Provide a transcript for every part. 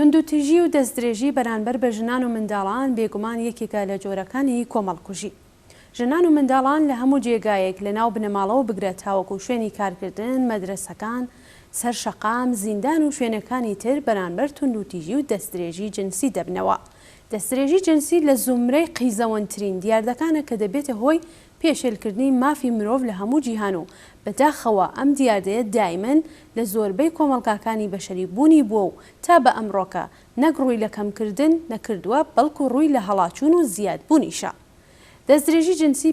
توندوتیژی و دەستدرێژی بەرامبەر بە ژنان و منداڵان بێگومان یەکێکە لە جۆرەکانی کۆمەڵکوژی. ژنان و منداڵان لە هەموو جێگایەک لە ناو بنەماڵەوە بگرێت تاوەکو شوێنی کارکردن، مەدرسەکان، سەر شەقام، زیندان و شوێنەکانی تر بەرامبەر توندوتیژی و دەستدرێژی جنسی دەبنەوە. دەستدرێژی جنسی لە زومرەی قیزەوەندترین دیاردەکانە کە دەبێتە هۆی پێشێلکردنی مافی مرۆڤ لە هەموو جیهان و بەداخەوە ئەم دیاردەیە دایمەن لە زۆربەی کۆمەڵگاکانی بەشەری بوونی بووە و تا بە ئەمڕۆکە نەک ڕووی لە کەمکردن نەکردووە بەڵکو ڕووی لە هەڵاچوون و زیادبوونیشە. دەستدرێژی جنسی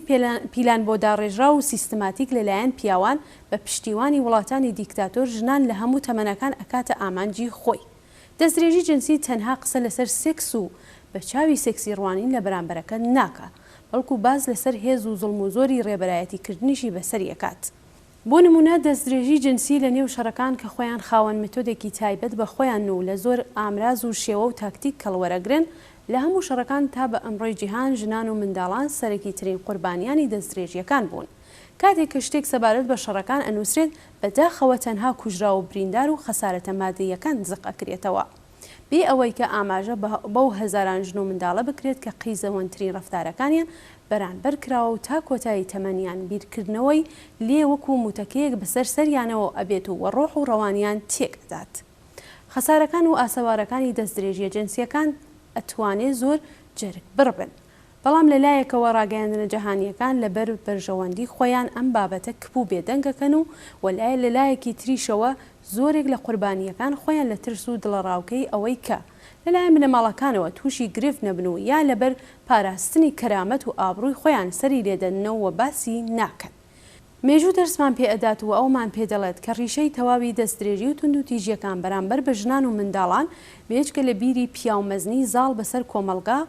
پیلان بۆ داڕێژرا و سیستماتیک لەلایەن پیاوان بە پشتیوانی وڵاتانی دیکتاتۆر ژنان لە هەموو تەمەنەکان ئەکاتە ئامانجی خۆی. دەستدرێژی جنسی تەنها قسە لەسەر سێکس و بە چاوی سێکسی ڕوانین لە بەرامبەرەکە ناکە، بەڵکو باز لەسەر هێز و زوڵم و زۆری ڕێبەرایەتیکردنیشی بەسەر یەکات. بۆ نمونە دەستدرێژی جنسی لە نێو شەڕەکان کە خۆیان خاوەن متۆدێکی تایبەت بە خۆیان و لە زۆر ئامراز و شێوە و تاکتیک کەڵوەرەگرن لە هەموو شەڕەکان تا بە ئەمڕۆی جیهان ژنان و منداڵان سەرەکی ترین قوربانیانی دەستدرێژیەکان بوون. کاتێک کە شتێک سەبارەت بە شەڕەکان ئەنووسرێت بەداخەوە تەنها کوژرا و بریندار و خەسارەتە مادیەکان زق ئەکرێتەوە. بێ ئەوەی کە ئاماژە بەو هەزاران ژن و منداڵە بکرێت کە قیزەوەندترین ڕەفتارەکانیان بەرامبەر کراوە و تا کۆتایی تەمەنیان بیرکردنەوەی لێ وەکو موتەکەیەک بەسەر سەریانەوە ئەبێت و وەڕۆح و ڕەوانیان تێکدات. خەسارەکان و ئاسەوارەکانی دەستدرێژیە جنسیەکان ئەتوانێت زۆر جەرگ بڕبن، بەڵام لەلایەکەوە ڕاگەیاندنە جەهانیەکان لەبەر بەرژەوەندی خۆیان ئەم بابەتە کپ و بێدەنگەکەن و وەلایە لەلایەکی تریشەوە زۆرێک لە قوربانیەکان خۆیان لە ترس و دڵەڕاوکەی ئەوەی کە لەلایەن بنەماڵەکانەوە تووشی گرفت نەبن و یا لەبەر پاراستنی کەرامەت و ئابڕووی خۆیان سەری لێدەنەوە باسی ناکەن. مێژوو دەرسمان پێ ئەدات و ئەومان پێ دەڵێت کە ڕیشەی تەواوی دەستدرێژی و توندوتیژیەکان بەرامبەر بە ژنان و منداڵان بێچکە لە بیری پیاومەزنی زاڵ بەسەر کۆمەلگا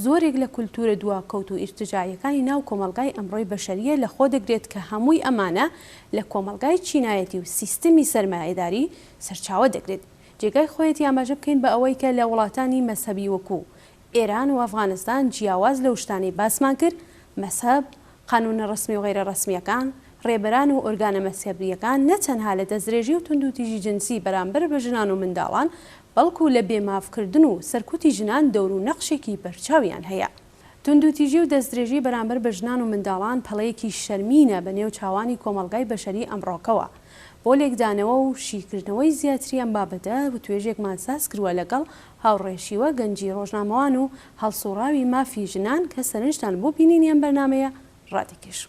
زۆرێک لە کولتورە دواکەوت و ئیرتجاعیەکانی ناو کۆمەلگای ئەمڕۆی بەشەریە لە خۆ دەگرێت کە هەمووی ئەمانە لە کۆمەلگای چینایەتی و سیستمی سەرمایەداری سەرچاوە دەگرێت. جێگای خۆیەتی ئاماژە بکەین بە ئەوەی کە لە وڵاتانی مەسەبی وەکو ئێران و ئەفغانستان جیاواز لە شتانی باسمان کرد، مەسەب، قانونە ڕسمی و غیرە ڕسمیەکان، ڕێبەران و ئۆرگانە مەسیحیەکان نەتەنها لە دەستدرێژی و توندوتیژی جنسی بەرامبەر بە ژنان و منداڵان بەڵکو لە بێمافکردن و سەرکوتی ژنان دەور و نەخشێکی بەرچاویان هەیە. توندوتیژی و دەستدرێژی بەرامبەر بە ژنان و منداڵان پەڵەیەکی شەرمینە بە نێو چاوانی کۆمەلگای بەشەری ئەمڕۆکەوە. بۆ لێکدانەوە و شیکردنەوەی زیاتریان بابەتە و توێژێکمان ساز کردووە لەگەڵ هاوڕێشیوە گەنجی ڕۆژنامەوان و هەڵسوڕاوی مافی ژنان کە سەرنجتان بۆ بینینیان بەرنامەیە ڕادەکێش.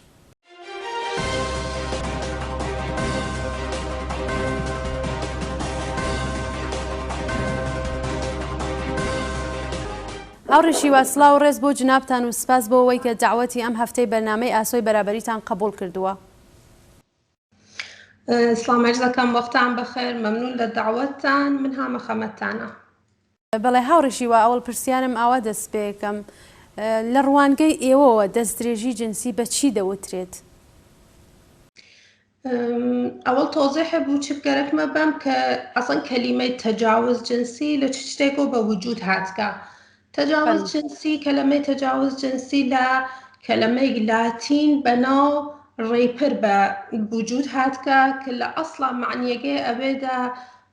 هاوڕێشی واسڵاو و ڕێز بۆ جنابتان و سپاس بۆ ئەوەی کە داوەتی ئەم هەفتەی بەرنامەی ئاسۆی بەرابەریتان قبول کردووە. سلام عرضەکەم وەختان بەخێر، مەمنون لە داوەتتان، من هامە خەمەتتانە. بەڵێ هاوڕێشی وە ئەوڵ پرسیارم ئاوا دەست پێکەم لە ڕوانگەی ئێوەوە دەستدرێژی جنسی بە چی دەوترێت؟ ئەوڵ تۆزیحە بوو چ بگەرەکمە بەم کە ئەسڵەن کەلیمەی تەجاوز جنسی لە چ شتێکۆ بە وجود هاتکە. تەجاوز جنسی کەلەمەی تەجاوز جنسی لە کەلەمەی لاتین بەناو ڕێپر بە وجود هاتکە کە لە ئەسڵا معنیەکەی ئەوێدا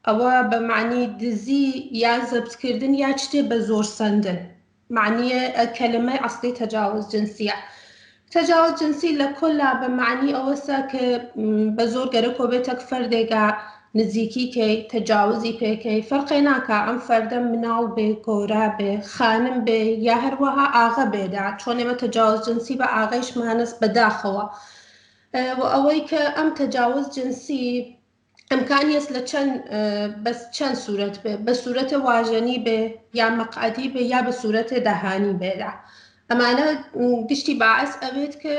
ئەوە بە معنی دزی یا زەبتکردن یا شتێ بە زۆر سندن. معنیە کەلەمەی ئەسڵی تەجاوز جنسیە. تەجاوز جنسی لە کۆلا بە معنی ئەوەسە کە بە زۆر گەرەکۆ بێتەک فەردێکا نزیکیکەی تەجاوزی پێکەی فەرقی ناکە ئەم فەردە مناڵ بێ، گۆرا بێ، خانم بێ یا هەروەها ئاغا بێدا، چۆن ئێمە تەجاوز جنسی بە ئاغایش مانەست بەداخەوە. و ئەوەی کە ئەم تەجاوز جنسی ئەمکانی هەست لە چەند سوورەت بێ، بە سوورەتە واژەنی بێ یا مەقعدی بێ یا بە سوورەتە دەهانی بێدا. ئەمانە گشتی باعث ئەوێت کە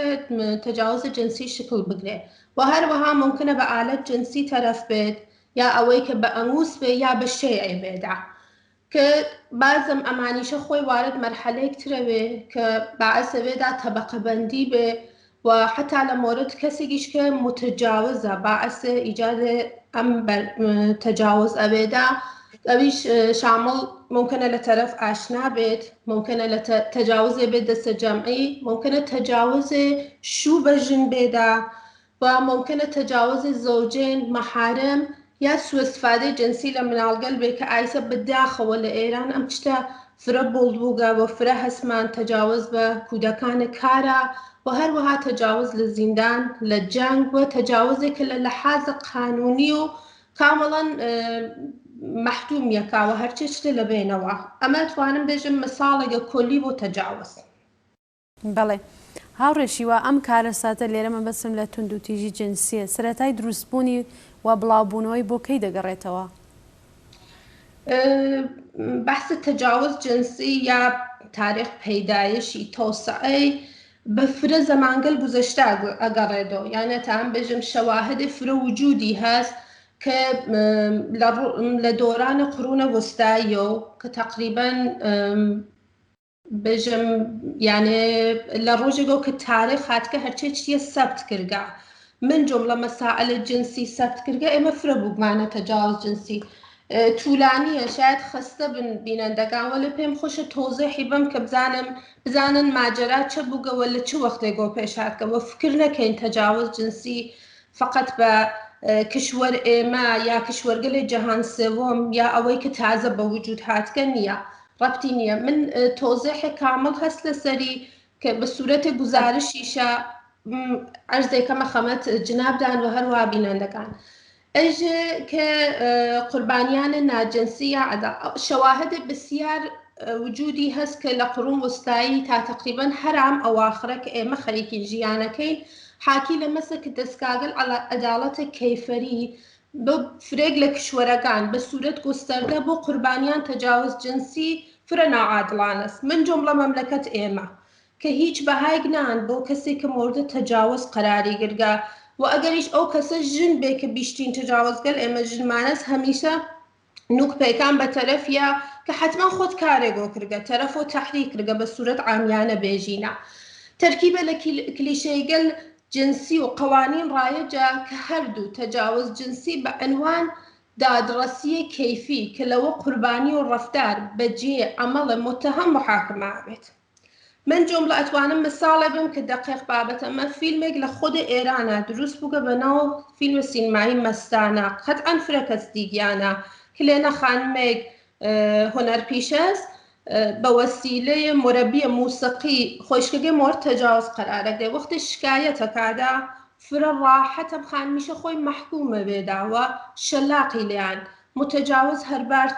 تەجاوز جنسی شکل بگرێ و هەروەها ممکنە بە ئالەت جنسی تەرەف بێت یا ئەوەی کە بە ئەنگوس بێ یا بە شێعێ بێدا کە بازم ئەمانیشە خۆی وارد مەرحەلەیەک ترەوێ کە باعث ئەوێدا تەبەقە بەندی بێ و حتا لە مۆرد کەسێکیش کە متجاوزە باعث ئیجاد ئەم تەجاوز ئەوێدا ئەویش شامل ممکنە لە تەرەف ئاشنا بێت، ممکنە لە تەجاوزێ بێت دەستە جەمعی، ممکنە تەجاوزێ شوو بە ژن بێدا و ممکنە تەجاوزێ زەوجێن مەحارم یا سوءاستفادەی جنسی لە مناڵگەل بێ کە ئایسە بەداخەوە لە ئێران ئەم تشتە فرە بڵبووگە بۆ فرە هەسمان تەجاوز بە کودەکانە کارە و هەروەها تەجاوز لە زیندان لە جەنگ و تەجاوزێکە لە لەحاظە قانونی و کامەڵەن محتوم یەکاوە هەرچێ شتە لە بێنەوە ئەمە توانم بێژم مەساڵێکە کۆلی بۆ تەجاوز. بەڵێ هاوڕێشیوە ئەم کارە ساتە لێرەمە بەسم لە تونند و تیژی جنسیە سەرەتای دروستبوونی و بڵاوبوونەوەی بۆ کەی دەگەڕێتەوە؟ بحث تەجاوز جنسی یا تاریخ پەیدایشی تۆسعەی بە فرە زەمانگەل گوزەشتە ئەگەڕێتەوە یانە تا ئەم بێژم شەواهدی فرە وجودی هەست کە لە دۆرانە قڕونە وەستاییەوە کە تقریباً بێژم یانێ لە ڕۆژێکەوە کە تاریخ هاتکە هەرچێ چیە سەبت کردگا من جملە مەسائلە جنسی سەبت کردگە ئێمە فرە بوومانە تەجاوز جنسی توولانیە شاید خستە بن بینەندەکان وەلە پێم خۆشە تۆزێحی بم کە بزانن ماجرا چه بووگەوە لە چ وەختێکەوە پێشهاتکەوە فکر نەکەین تەجاوز جنسی فقط بە کشوەر ئێمە یا کشوەرگەلی جەهان سێوەم یا ئەوەی کە تازە بە وجود هاتکە نییە ڕەبتی نییە من تۆزێحی کامل هەست لەسەری کە بە سوورەتێ گزارشیشە عەرزێکەمە خەمەت جنابدان و هەروە بینەندەکان ئەژێ کە قوربانیانە ناجنسی یا شەواهد بسیار وجودی هەست کە لە قڕون وستایی تا تقریبا هەرام ئەواخرە کە ئێمە خەریکی ژیانەکەین حاکی لە مەسە کە دەستکاگەل عەداڵەتە کەیفەری بە فرێک لە کشوەرەکان بە سوورەت گستەردە بۆ قوربانیان تەجاوز جنسی فرە ناعادڵانەست من جملە مەملەکەت ئێمە کە هیچ بەهایک نان بۆ کەسێک کە مۆردە تەجاوز قەراری گرگا و ئەگەریش ئەو کەسە ژن بێ کە بیشترین تەجاوزگەل ئێمە ژنمانەس هەمیشە نوک پێکان بەتەرەفە کە حتما خۆت کارێک بۆ کردگە تەرەف و تەحریک کردگە بە سوورەت عامیانە بێژینە تەرکیبە لە کلیشەیگەل جنسی و قوانین ڕایەجە کە هەردوو تەجاوز جنسی بە عنوان دادڕەسیە کەیفی کە لەوە قوربانی و ڕەفتار بەجێ ئەمەڵە متهم محاکمە بێت من جملە ئەتوانم مثالێ بم کە دقیق بابەتە ئەمە فیلمێک لە خۆد ئێرانە دروست بووگە بەناو فیلمە سینمایی مەستانە قەتعاً فرە کەس دیگیانە کە لێنە خانمێک هۆنەرپیشەست بە وەسیلەیە مۆرەبیە موسیقی خۆشکەگەی مۆرد تەجاوز قەرارە دێ وەختی شکایەتەکادا فرە ڕاحەتە خانمیشە خۆی محکومە بێداوە شەلاقی لیان متەجاوز هەربار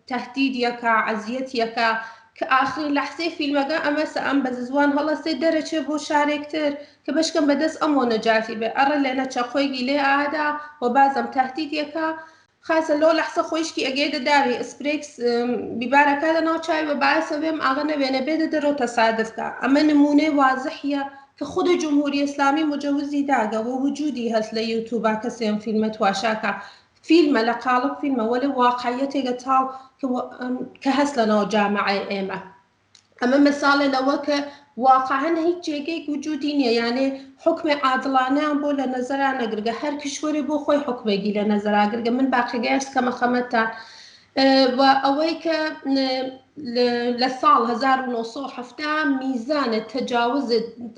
تەهدیدیەکە عەزیەتیەکە کە ئاخرین لەحسەی فیلمەکە ئەمەسە ئەم بە زوان هەڵەسەی دەرەچێ بۆ شارێکتر کە بەشکەم بەدەست ئەمۆ نەجاتی بێ ئەڕە لێنە چەخۆیگی لێ ئادا و بازم تەهدیدیەکە خاصە لۆ لەحسە خۆشکی ئەگەی دەداوی ئەسپرێکس بیبارەکە لە ناو چاوی بە باعثە بێم ئاغا نەبێنە بێ دەدەرەوە تەسادفکە ئەمە نمونەی وازحیە کە خودە جمهوری ئیسلامی مجەوزی داگە و وجودی هەست لە یوتوبا کەسێن فیلمە تواشاکە فیلمە لە قاڵب فیلمە وەلە واقعیەتێکە تاو کە هەست لەنەوە جامعەی ئێمە ئەمە مەساڵێ لەوە کە واقعاً هیچ جێگەیەک وجودی نییە یانێ حکمێ عادڵانەیان بۆ لە نەزەرا نەگرگە هەر کشوەری بۆ خۆی حکمێکی لە نەزەراگرگە من باقیگەرس کەمە خەمەتان و ئەوەی کە لە ساڵ 1970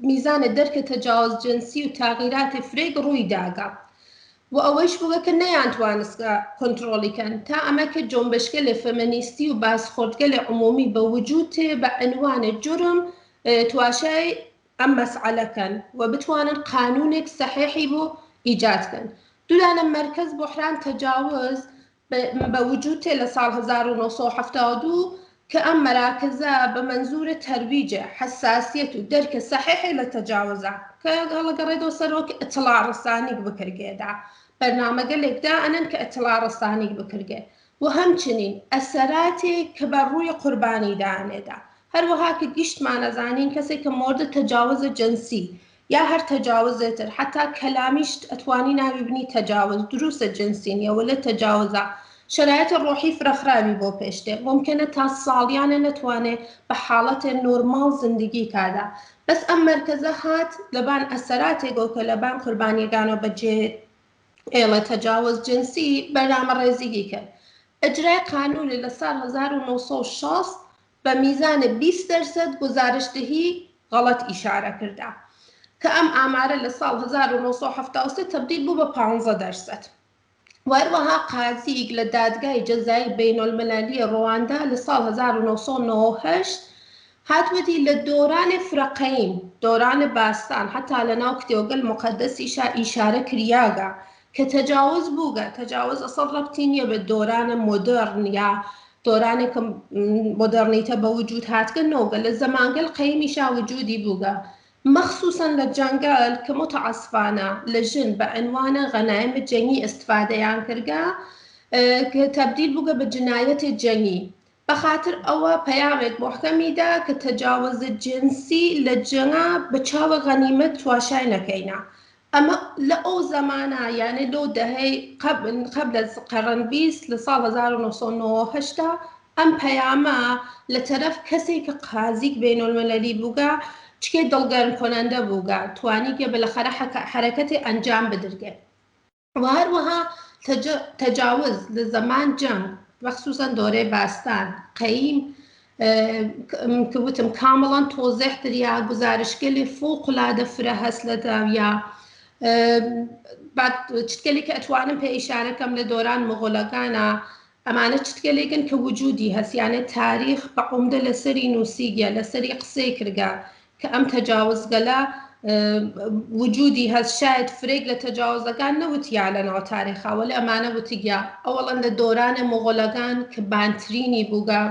میزانە دەرکە تەجاوز جنسی و تاغیراتی فرێک ڕووی داگا و ئەوەیش بووە کە نەیانتوانستکە کۆنتڕۆلیکەن تا ئەمە کە جۆنبەشکە لە فەمەنیستی و بازخۆردگە لە عمومی بە وجود تێ بە عنوانە جرم تواشای ئەم مەسعەلەکەن و بتوانن قانونێک سەحیحی بۆ ئیجادکەن دوولانە مەرکەز بۆحران تەجاوز بە وجود تێ لە ساڵ 1972 کە ئەم مەراکزە بە مەنزورە تەرویجە حساسیەت و دەرکە سەحیحی لە تەجاوزە کە هەڵەگەڕێتەوە سەرۆک ئەتڵا ڕسانیک بکرگێدا بەرنامەگەلێکدا ئەنن کە ئەتڵا ڕسانیک بکرگێ و هەمچنین ئەسەراتێک کە بە ڕووی قوربانی دانێدا هەروەها کە گشتمانەزانین کەسێک کە مۆردە تەجاوزە جنسی یا هەر تەجاوزێتر حتا کەلامیش ئەتوانی ناوی بنی تەجاوز دروستە جنسی نیە وەلە تەجاوزە شرایطە ڕۆحی فرەخراوی بۆ پێشتێ ممکنە تا ساڵیانە نەتوانێت بە حاڵەتێ نۆرماڵ زندگی کادا بەس ئەم مەرکەزە هات لەبان ئەسەراتێکەوە کە لەبان قوربانیەکانەوە بەجێ ئێڵە تەجاوز جنسی بەرنامە ڕێزیگی کرد ئەجرای قانونی لە ساڵ 1960 بە میزانە 20% گزارشدەهی غەڵەت ئیشارە کردا کە ئەم ئامارە لە ساڵ 1970 تبدیل بوو بە 15%. وهروەها قازیک لە دادگای جەزای بینالمەلەلی ڕۆواندا لە ساڵ 1998 هاتووەتی لە دۆرانی فرەقەیم دۆرانی باستان حتا لە ناو کتێوگەل مقەدەسیشا ئیشارە کریاگە کە تەجاوز بووگە تەجاوز ئەسڵ ڕەبتی نییە بە دۆرانە مۆدرن یا دۆرانێکە مۆدرنیتە بە وجود هاتکە نۆگە لە زەمانگەل قەیمیشا وجودی بووگە مخصوصا للجنگل كمتعصفانة لجن بعنوان غنائم الجنگي استفادة كرجا كتبديل بقى بجناية الجنگي بخاطر أو بيامك محكمي دا كتجاوز الجنسي للجنة بتشاوى غنيمة واشاينا كينا أما لأو زمانا يعني لو دهي قبل قرن بيس لصال 1998 أم بياما لطرف كسي كقازيك بين المللي بقى چکه دڵگەرم کننده بووگە توانی که بالاخره حرکتی انجام بدرگه و هروها تجاوز لزمان جنگ مخصوصا دوره باستان قیم که وتم کاملا توضیح دریا گزارشگری فوق العاده فره هست لداویا بعد چتکلی که اتوانم به اشاره کم لدوران مغولگانا ئەمانە چتکەلێکن کە وجودی هەست یانێ تاریخ بە عومدە لەسەری نووسیگە لەسەری قسەی کردگە کە ئەم تەجاوزگەلە وجودی هەست شاید فرێک لە تەجاوزەکان نەوتیا لەناو تاریخاوە لە ئەمانە وتیگە ئەوەڵەن لە دۆرانە مۆغۆلەکان کە بانترینی بووگە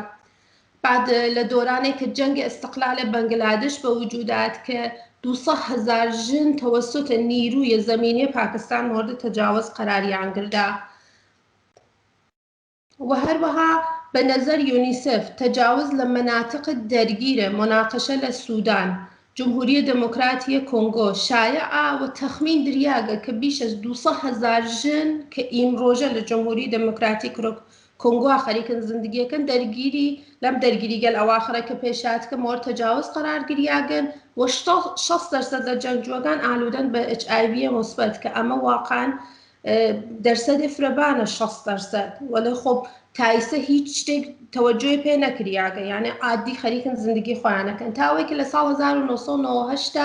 بعد لە دۆرانێک کە جەنگی ئەستقلالە بەنگلادش بە وجودات کە 200,000 ژن تەوەسوتە نیرویە زەمینی پاکستان مورد تەجاوز قەراریان گردا وهروها بنظر يونيسف تجاوز لمناطق الدرجيرة مناقشة للسودان جمهورية ديمقراطية كونغو شائعة وتخمين درياغا كبيش از 200,000 جن كإيم روجة لجمهورية ديمقراطية كونغو آخری كن زندگی كن درگيري لم درگيري قال أواخرة كبيشات كمور تجاوز قرار گرياغن و 6% لجنجوغان آلودن با HIV مثبت كأما واقعا درصد فربانه 60% ولی خب تایسه هیچ توجهی پی نکریاگه یعنی عادی خریکن زندگی خوانه کن تاوی که لسال 1998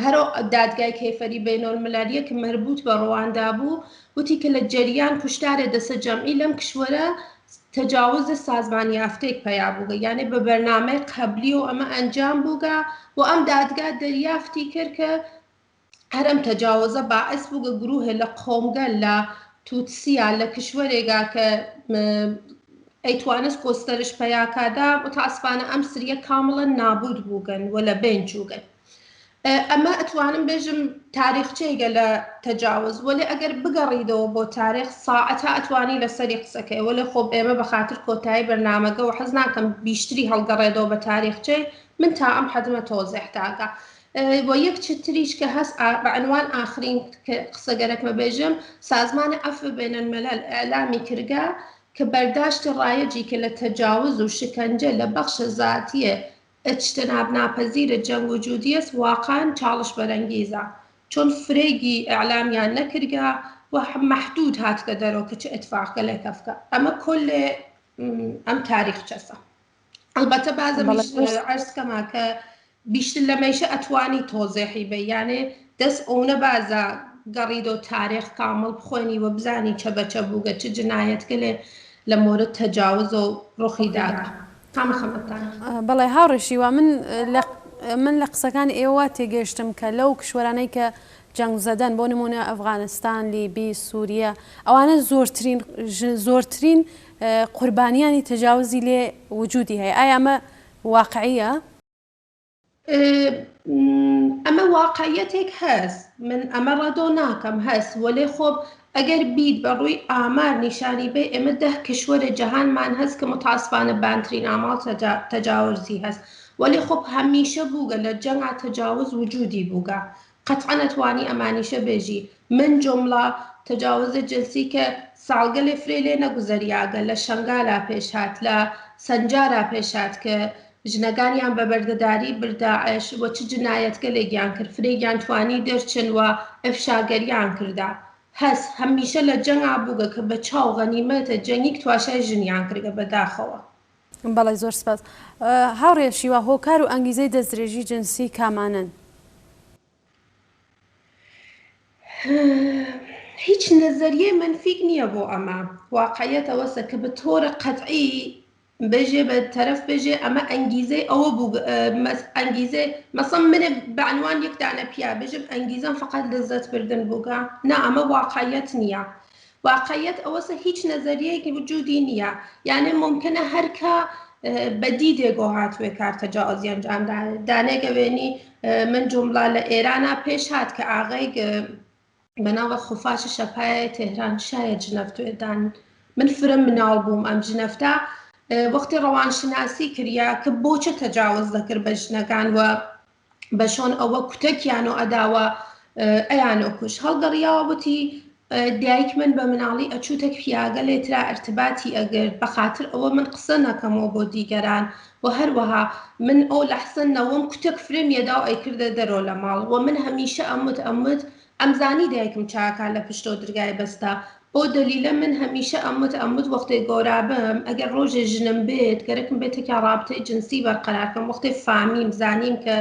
هر دادگاه کیفری بین المللیه که مربوط به رواندا بو وتی که لجریان کشتار دست جمعی لم کشوره تجاوز سازمان یافتێک پیا بووگە یعنی بە بەرنامەی قبلی و ئەمە ئەنجام بووگە و ئەم دادگا دەریافتی کرد کە هەرم تەجاوزە باعث بووگە گروهێ لە قۆمگەل لە تووتسیا لە کشوەرێگا کە ئەیتوانست کۆستەرش پەیاکادا متاسفانە ئەم سریە کامڵەن نابود بووگەن و لە بین چووگەن ئەمە ئەتوانم بێژم تاریخچەیگە لە تەجاوز وەلی ئەگەر بگەڕیدەوە بۆ تاریخ ساعەتا ئەتوانی لەسەری قسەکەی وەلی خۆب ئێمە بەخاتر کۆتایی بەرنامەگە و حەز ناکەم بیشتری هەڵگەڕێدەوە بە تاریخچەی من تا ئەم حەدمە تۆزیح تاکە و یەک چتریش کە هەست بەعنوان ئاخرین قسەگەرەکمە بێژم سازمانی ئەفو بینالمەلەل ئەعلامی کردگە کە بەرداشتی ڕایەجی کە لە تەجاوز و شکنجە لە بەخشە زاتیە اجتناب ناپذیر جنگ وجودی است واقعا چالش برانگیزه چون فريقي اعلامیان نکرگه و محدود هات قدرو که چه اتفاق گله کفکه اما کل ام تاریخ چسه البته بعض عرض کما که بیشتر لمیشه اتوانی توضیحی بی یعنی دست اونه بعضا قريد و تاریخ کامل بخوانی و بزانی چه بچه بوگه چه جنایت گله لمورد تجاوز و رخی داده بەڵێ هاوڕێشی وە من لە قسەکان ئێوە تێگەشتم کە لەو کشوەرانەی کە جەنگ زەدەن بۆ نمونە ئەفغانستان لیبی سووریا ئەوانە زۆرترین قوربانیانی تەجاوزی لێ وجودی هەیە ئایا ئەمە واقعیە؟ ئەمە واقعیەتێک هەست من ئەمە ڕەدۆ ناکەم هەست وەلێ خۆب ئەگەر بیت بە ڕووی ئامار نیشانی بێ ئێمە 10 کشوەرە جەهانمان هەست کە متاسفانە بانترین ئاماڵ تەجاوزی هەست وەلی خۆب هەمیشە بووگە لە جەنگا تەجاوز وجودی بووگە قەتعا نەتوانی ئەمانیشە بێژی من جملە تەجاوزە جنسی کە ساڵگەلێ فرێ لێ نەگوزەریاگە لە شەنگالا پێشهات لە سەنجارا پێشات کە ژنەکانیان بە بەردەداری برداعش و چ جنایەتگەلێکیان کرد فرێکیان توانی دەرچن و ئەفشاگەریان کردا هەست هەمیشە لە جەنگا بووگە کە بە چاو غەنیمەتە جەنگیک تواشای ژنیان کردگە بەداخەوە بەڵێ زۆر سپاس هاوڕێشی وە هۆکار و ئەنگیزەی دەستدرێژی جنسی کامانن هیچ نظریه منفیک نییە بۆ ئەمە واقعیەتە وەسە کە بە تۆرە قەتعی بێژێ بە تەرەف بێژێ ئەمە ئەنگیزەی ئەوە بوو ئەنگیزێ مەسەڵ منێ بەعنوان یەکدانە پیا بێژم ئەنگیزەم فقط لەذەتبردن بووگە نا ئەمە واقعیەت نییە واقعیەت ئەوەسە هیچ نظریەیەکی وجودی نییە یانێ ممکنە هەرکە بەدی دێگۆ هاتوێ کار تەجاوزی ئەنجام دانێگەوێنی من جملا لە ئێرانە پێش هات کە ئاغای بەناوە خوفاش شەپای تێهران شایە جنەفتێدان من فرم مناڵ بووم ئەم جنەفتە وەختی ڕەوانشناسی کردیا کە بۆچە تەجاوز دەکرد بە ژنەکان وە بە شۆن ئەوە کوتەکیان و ئەداوە ئەیانۆ کوش هەڵگەڕیاوە وتی دایک من بە مناڵی ئەچووتە پیاگە لێترا ئەرتباتی ئەگرت بە خاطر ئەوە من قسە نەکەمەوە بۆ دیگەران و هەروەها من ئەو لەحسن نەوەم کوتەک فرم یەدا و ئەیکردە دەرۆ لە ماڵ و من هەمیشە ئەمت ئەمزانی دایکم چاکان لە پشتۆ دەرگای بەستا بۆ دلیلە من هەمیشە ئەمت وەختێک گۆرابم ئەگەر ڕۆژێ ژنم بێت گەرەکم بێتێکا ڕابطەی جنسی بەرقەرارکەم وەختێ فامیم زانیم کە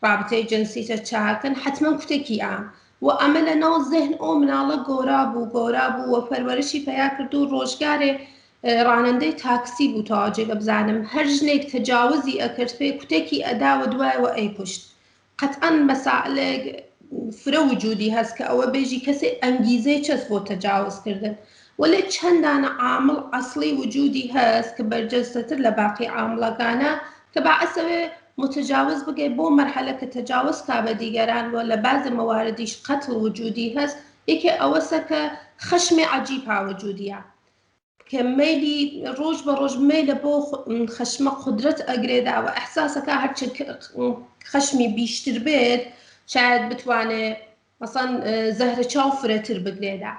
ڕابطەی جنسیتە چاکن حتمما کوتێکی ئام و ئەمە لە ناو زەهن ئەو مناڵە گۆرا بوو و پەروەرشی پیا کرد و ڕۆژگارێ ڕانندەی تاکسی بوو تاواجێگە بزانم هەر ژنێک تەجاوزی ئەکرد پێ کوتێکی ئەداوە دوایەوە ئەی کوشت قەتعەن مەسائلێک فرە وجودی هەست کە ئەوە بێژی کەسێ ئەنگیزەی چەست بۆ تەجاوزکردن وەلێ چەندانە عامڵ ئەسڵی وجودی هەست کە بەرجەستەتر لە باقی عامڵەکانە کە بەعەسەوێ متجاوز بگەی بۆ مەرحەلە کە تەجاوز کا بە دیگەران و لە بازی مەواردیش قەتڵ وجودی هەست یەکێ ئەوەسە کە خەشمی عەجیب ها وجودیە کە مەیلی ڕۆژ بە ڕۆژ مەیلە بۆ خەشمە قودرەت ئەگرێدا و ئەحساسەکە هەرچ خەشمی بیشتر بێت شاید بتوانێت مەسەڵەن زەهرە چاو فرەتر بگرێدا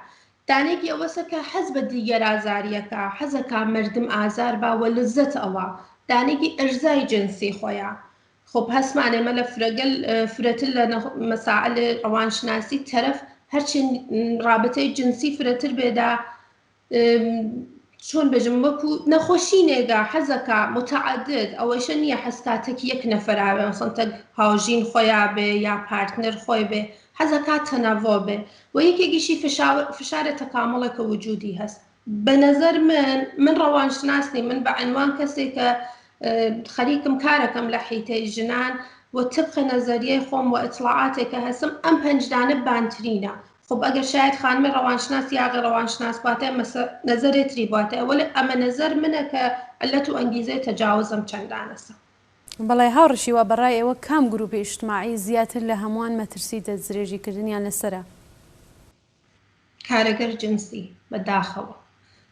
دانێکی ئەوەسە کە حەز بە دیگەر ئازاریەکە حەزەکە مردم ئازار باوە لەزەت ئەوە دانێکی ئەرزای جنسی خۆیان خب هەسمانێ مە لە فرەتر لە مەسائل ڕەوانشناسی تەرەف هەرچین ڕابطەی جنسی فرەتر بێدا چۆن بێژم وەکو نەخۆشی نێگا حەزەکە متعدد ئەوەشە نییە حەستاتێک یەک نەفەراوێ مەسەڵەن هاوژین خۆیان بێ یا پارتنەر خۆی بێ حەزەکە تەنەڤۆ بێ و یەکێکیشی فشارە تەکامڵێکە وجودی هەست بە نەزەر من ڕەوانشناسی من بە عنوان کەسێک کە خەریکم کارەکەم لە حیتەی ژنان و طبق نەزەریەی خۆم و ئیطلاعاتێکە هەستم ئەم پەنجدانە بانترینە خب ئەگەر شاید خانمی ڕەوانشناس یاغی ڕەوانشناس باتێ نەزەرێتری باتێ ئەوە ئەمە نەزەر منە کە ئەلەت و ئەنگیزەی تەجاوزم چەندانەسە بەڵێ هاوڕشی وە بەڕای ئێوە کام گروپی ئیجتماعی زیاتر لە هەمووان مەترسی دەستدرێژیکردنیان لەسرە کارەگەر جنسی بەداخەوە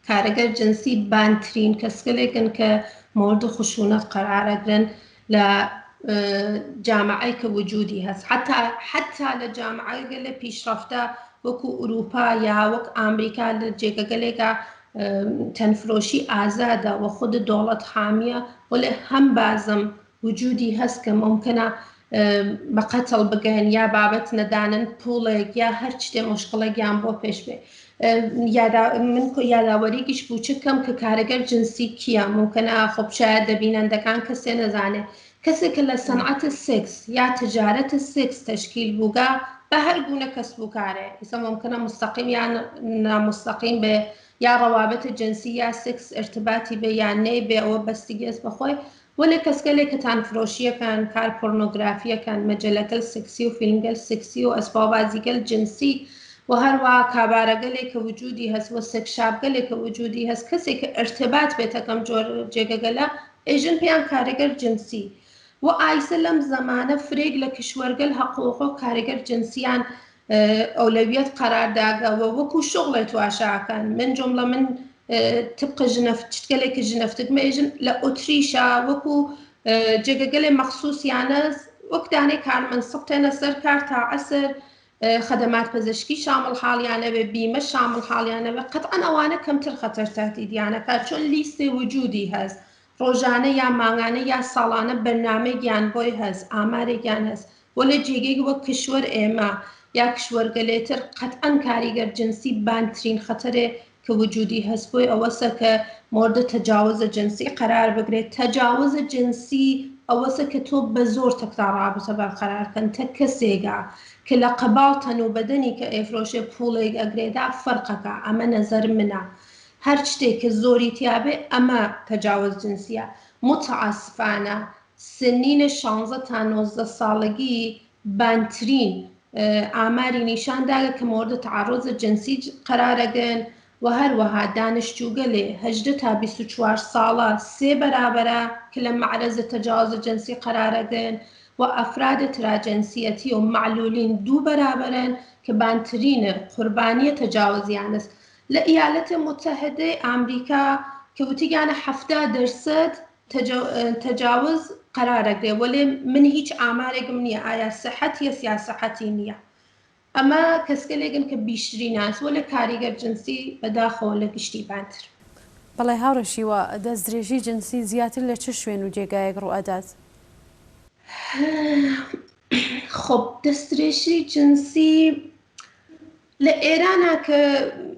کارەگەر جنسی بانترین کەسکلێکن کە مورد خشونەت قەرارەگرن لە جامعەی کە وجودی هەست حتا لە جامعەی گەلە پیشرەفتە وەکو ئوروپا یا وەک ئامریکا لە جێگەگەلێکە تەنفرۆشی ئازادە و خود دۆڵەت حامیە وەلێ هەم بازم وجودی هەست کە ممکنە بە قەتڵ بگەن یا بابەت نەدانن پوڵێک یا هەر شتێ مشکڵێکیان بۆ پێش بێ من یاداوەریکیش بچکەم کە کارەگەر جنسی کیە ممکنە خۆ شاید دەبینەندەکان کەسێ نەزانێ کەسێکە لە سەنعەتە سێکس یا تجارەتە سێکس تەشکیل بووگا بە هەر گونە کەسب و کارێ ئیسا ممکنە مستەقیم یان نامستەقیم بێ یا ڕەوابەتە جنسی یا سێکس ارتباتی بێ یان نەی بێ ئەوە بەستی گەز بەخۆی وەلێ کەسکەلێک کە تانفرۆشیەکان کار پۆرنۆگرافیەکان مەجەلەگەل سێکسی و فیلمگەل سێکسی و ئەسبابازیگەل جنسی و هەروە کابارەگەلێک کە وجودی هەست وە سێکشاپگەلێک کە وجودی هەست کەسێک کە ارتبات بێتەکەم جۆر جێگەگەلە ئێژن پێیان کارەگەر جنسی و ئایسە لەم زەمانە فرێک لە کشوەرگەل حقوق و کارەگەر جنسیان ئەولەویەت قەرارداگەوە وەکو شغڵێ تواشاکەن من جملە من طبق چتگەلێکی ژنەفتگمە ئێژن لە ئۆتریشا وەکو جێگەگەلێ مەخصوصیانە وەک دانەی کارمەنسق تێنە سەر کار تا عەسر خدمات پزیشکی شامل حالیانەوێ بیمە شامل حالیانەوێ قەتعەن ئەوانە کەمتر خەتەر تەهدیدیانەکە چۆن لیستی وجودی هەست ڕۆژانە یا مانگانە یا ساڵانە بەرنامەیەکیان بۆی هەست ئامارێکیان هەست وەلە جێگەی وەک کشوەر ئێمە یا کشوەرگەلێتر قەتعەن کاریگەر جنسی بانترین خەتەرێ کە وجودی هەست بۆی ئەوەسە کە مۆردە تەجاوزە جنسی قەرار بگرێت تەجاوزە جنسی ئەوەسە کە تۆ بە زۆر تەکتا ڕابتە بەرقەرارکەن تە کەسێگا کە لە قەباڵتەن و بەدەنی کە ئەیفرۆشێ پوڵێک ئەگرێدا فەرقەکە ئەمە نەزەر منە هەر شتێک کە زۆری تیابێ ئەمە تەجاوز جنسیە متعاسفانە سنینە 16 تا 19 ساڵگی بانترین ئاماری نیشانداگە کە مورد تعرض جنسی قەرارەگەن و هەروەها دانیشتووگەلێ 18 تا 24 ساڵە 3 بەرابەرە کە لە معرض تەجاوز جنسی قەرارەگەن و ئەفراد تراجنسیەتی و معلولین 2 بەرابەرن کە بانترینە قوربانیە تەجاوزیانە لە ئیالەتە متحدەی ئامریکا کە وتیگانە 70% تەجاوز قەرارەگرێ وەلێ من هیچ ئامارێکم نییە ئایا سەحەتیە یا سەحەتی نییە ئەمە کەسکەلێکن کە بیشتری ناس وەلە کاریگەر جنسی بەداخەوە لە گشتی بانتر بەڵێ هاوڕەشیوە دەستدرێژی جنسی زیاتر لە چه شوێن و جێگایەک ڕوئەدات؟ خب دەستدرێژی جنسی لە ئێرانە کە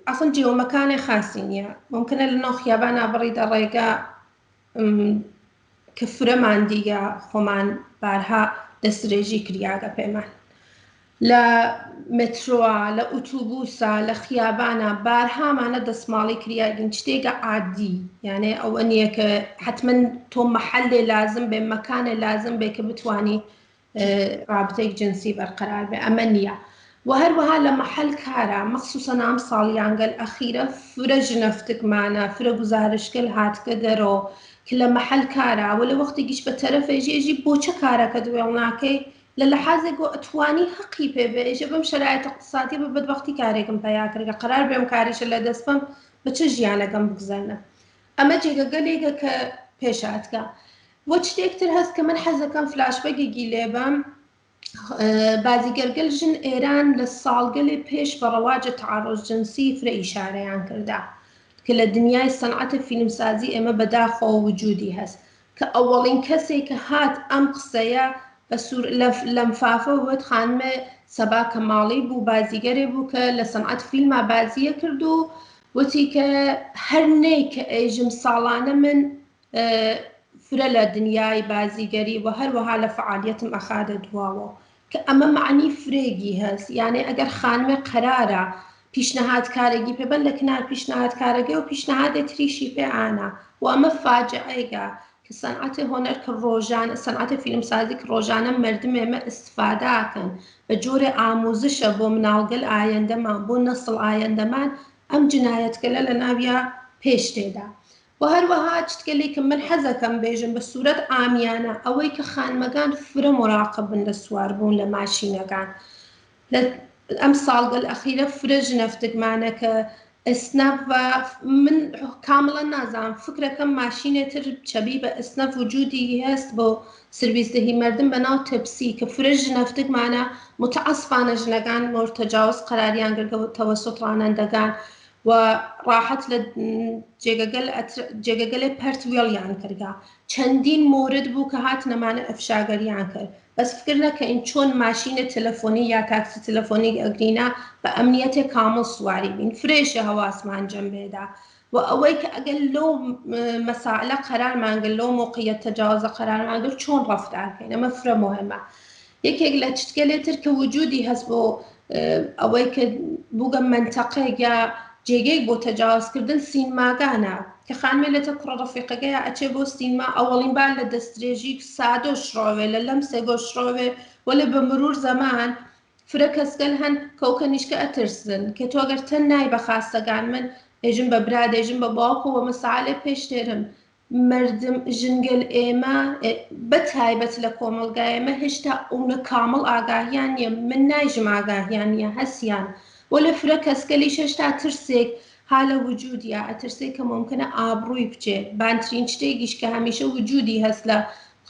ئەسڵ جێوەمەکانی خاصی نییە ممکنە لە ناو خیابانە بڕیدە ڕێگا کە فرەمان دیگە خۆمان بارها دەستدرێژی کریاگە پێمان لە مترۆە لە ئۆتۆبوسە لە خیابانە بارهامانە دەستماڵی کریاگەن شتێکە عادی یانێ ئەوە نییە کە حتمما تۆ مەحەلێ لازم بێ مەکانێ لازم بێ کە بتوانی رابطەیەک جنسی بەرقەرار بێ ئەمە نییە و هەروەها لە مەحەل کارە مەخسووسە نام ساڵیانگەل ئەخیرە فرە ژنەفتکمانە فرە گزارشگەل هاتکە دەرۆ کە لە مەحەل کارە و لە وەختی گیش بە تەرەفێژێژی بۆچە کارەکە دوێڵ ناکەی لە لەحازێک و ئەتوانی حەقی پێ بێژە بەم شەرایەتە اقتصادی بە بەدبەختی کارێکم پیا کردگە قەرار بێم کاریشە لە دەست بم بە چه ژیانەکەم بگزەرنە ئەمە جێگەگەلێکە کە پێشاتکە وە شتێکتر هەست کە من حەزەکەم فلاشبەگێکی لێبم بازیگەرگەل ژن ئێران لە ساڵگەلێ پێش بە ڕەواجە تعارض جنسی فرە ئیشارەیان کردا کە لە دنیای سەنعەتە فیلمسازی ئێمە بەداخەوە وجودی هەست کە ئەوەڵین کەسێک کە هات ئەم قسەیە لەمفافە وت خانمە سەبا کەماڵی بوو بازیگەرێ بوو کە لە سەنعەت فیلما بازیە کرد و وتی کە هەر نەی کە ئێژم ساڵانە من فرە لە دنیای بازیگەری و هەروەها لە فعالیەتم ئەخادە دواوە کە ئەمە معنی فرێگی هەست یانێ ئەگەر خانمێ قەرارە پیشنەهاد کارێکی پێبەن لە کنار پیشنەهاد کارەکەی و پیشنەهادێ تریشی پێ ئانا و ئەمە فاجعەیگە کە سەنعەتی هۆنەر کە ڕۆژانە سەنعەتی فیلمسازی کە ڕۆژانە مردم ئێمە ئیستفاداکەن بە جۆرێ ئامۆزشە بۆ مناڵگەل ئایندەمان بۆ نەسڵ ئایندەمان ئەم جنایەتگەلە لە ناویا پێش تێدا و هەروەها چتگەلێک کە من حەزەکەم بێژم بە سوورەت ئامیانە ئەوەی کە خانمەکان فرە مراقبن لە سواربوون لە ماشینەکان ئەم ساڵگەل ئەخیرە فرە ژنەفتگمانە کە ئەسنەف من کامڵە نازانم فکرەکەم ماشینێتر چەبی بە ئەسنەف وجودی هەست بۆ سرویسدەهی مردم بە ناو تەپسی کە فرە ژنەفتگمانە متعەسفانە ژنەکان مۆرد تەجاوز قەراریان گرگەوە تەوەسوت ڕانەندەگان و ڕاحەت لە جێگەگەلێ پەرت وێڵیان کردگا چەندین مورد بوو کە هات نەمانە ئەفشاگەریان کرد بەس فکر نەکە ئین چۆن ماشینە تەلەفۆنی یا تاکسی تەلەفۆنی ئەگرینە بە ئەمنیەتێک کامڵ سواری بین فرێشە هەواسمان جەمبێدا و ئەوەی کە ئەگەر لەو مەسائلە قەرارمانگەل لەو موقعیەت تەجاوزە قەرارمانگەل چۆن ڕەفتارکەین ئەمە فرە مهمە یەکێک لە چتکەلێتر کە وجودی هەست بۆ ئەوەی کە بووگە منتەقەیەک یا جێگەیەک بۆ تەجاوزکردن سینماگانە کە خانمێ لێتە کوڕە ڕەفیقەکەیە ئەچێ بۆ سینما ئەوەڵین بان لە دەستدرێژی سادۆ شڕۆوێ لە لەم سێگۆ شڕۆوێ وەلێ بە مرور زەمان فرە کەسگەل هەن کەوکە نیشکە ئەترسن کە تۆگەر تەن نای بە خاستەکان من ئێژم بە برا دێژم بە باوکەوە مەساالێ پێش تێرم مردم ژنگل ئێمە بەتایبەت لە کۆمەلگای ئێمە هێشتا ئەوە کامڵ ئاگاهیان نیە من نایژم ئاگاهیان نیە هەسیان وەلە فرە کەسگەلی شەشتا ترسێک حالە وجودیە ئەترسێک کە ممکنە ئابڕووی بچێ بانترین شتێکیش کە هەمیشە وجودی هەست لە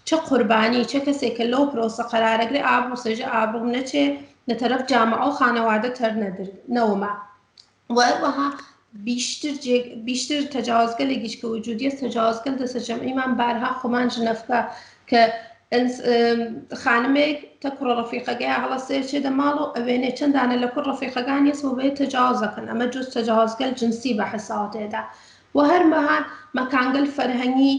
چه قوربانی چه کەسێک کە لەو پرۆسە قەرارەگرێ ئابڕوو سێژە ئابڕوو نەچێ لە تەرەف جامعە و خانەوادە تەر نەوەما وەها بیشتر تەجاوزگەلێکیش کە وجودیە تەجاوزگەل دەستە جەمعیمان بارها خۆمان ژنەفکە کە خانمێک تە کوڕە ڕەفیقەکەی هەڵە سێر چێدە ماڵ و ئەوێنێ چەندانە لە کوڕ ڕەفیقەکانی هەست و بێت تەجاوزەکەن ئەمە جز تەجاوزگەل جنسی بە حساواتێدا و هەرمەهان مەکانگەل فەرهەنگی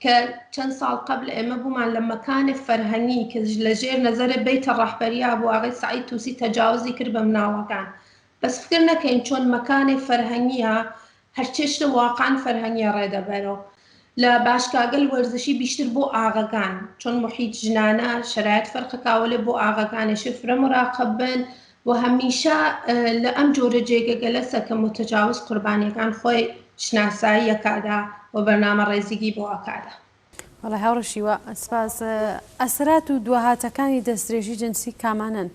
كچەند ساڵ قبل ئێمە بوومان لە مەکانێ فەرهەنگی کە لەژێر نەزەرە بیتە ڕەحبەریە بۆ ئاغای سەعید تووسی تەجاوزی کرد بە مناڵەکان بەس فکر نەکەین چۆن مەکانێ فەرهەنگیە هەرچێشتە واقعان فەرهەنگیە ڕێدەبەرەوە لە باشکاگەل وەرزشی بیشتر بۆ ئاغەکان چۆن محیط ژنانە شرایط فەرقەکاوەلێ بۆ ئاغەکانیشی فرە مراقب بن و هەمیشە لە ئەم جۆرە جێگەگەلە سەکەم و تەجاوز قوربانیەکان خۆی شناسایی یەکادا و بەرنامە ڕێزیگی بۆ ئەکادا. وەڵی هاوڕشیوە سپاس ئەسرات و دوهاتەکانی دەستدرێژی جنسی کامانن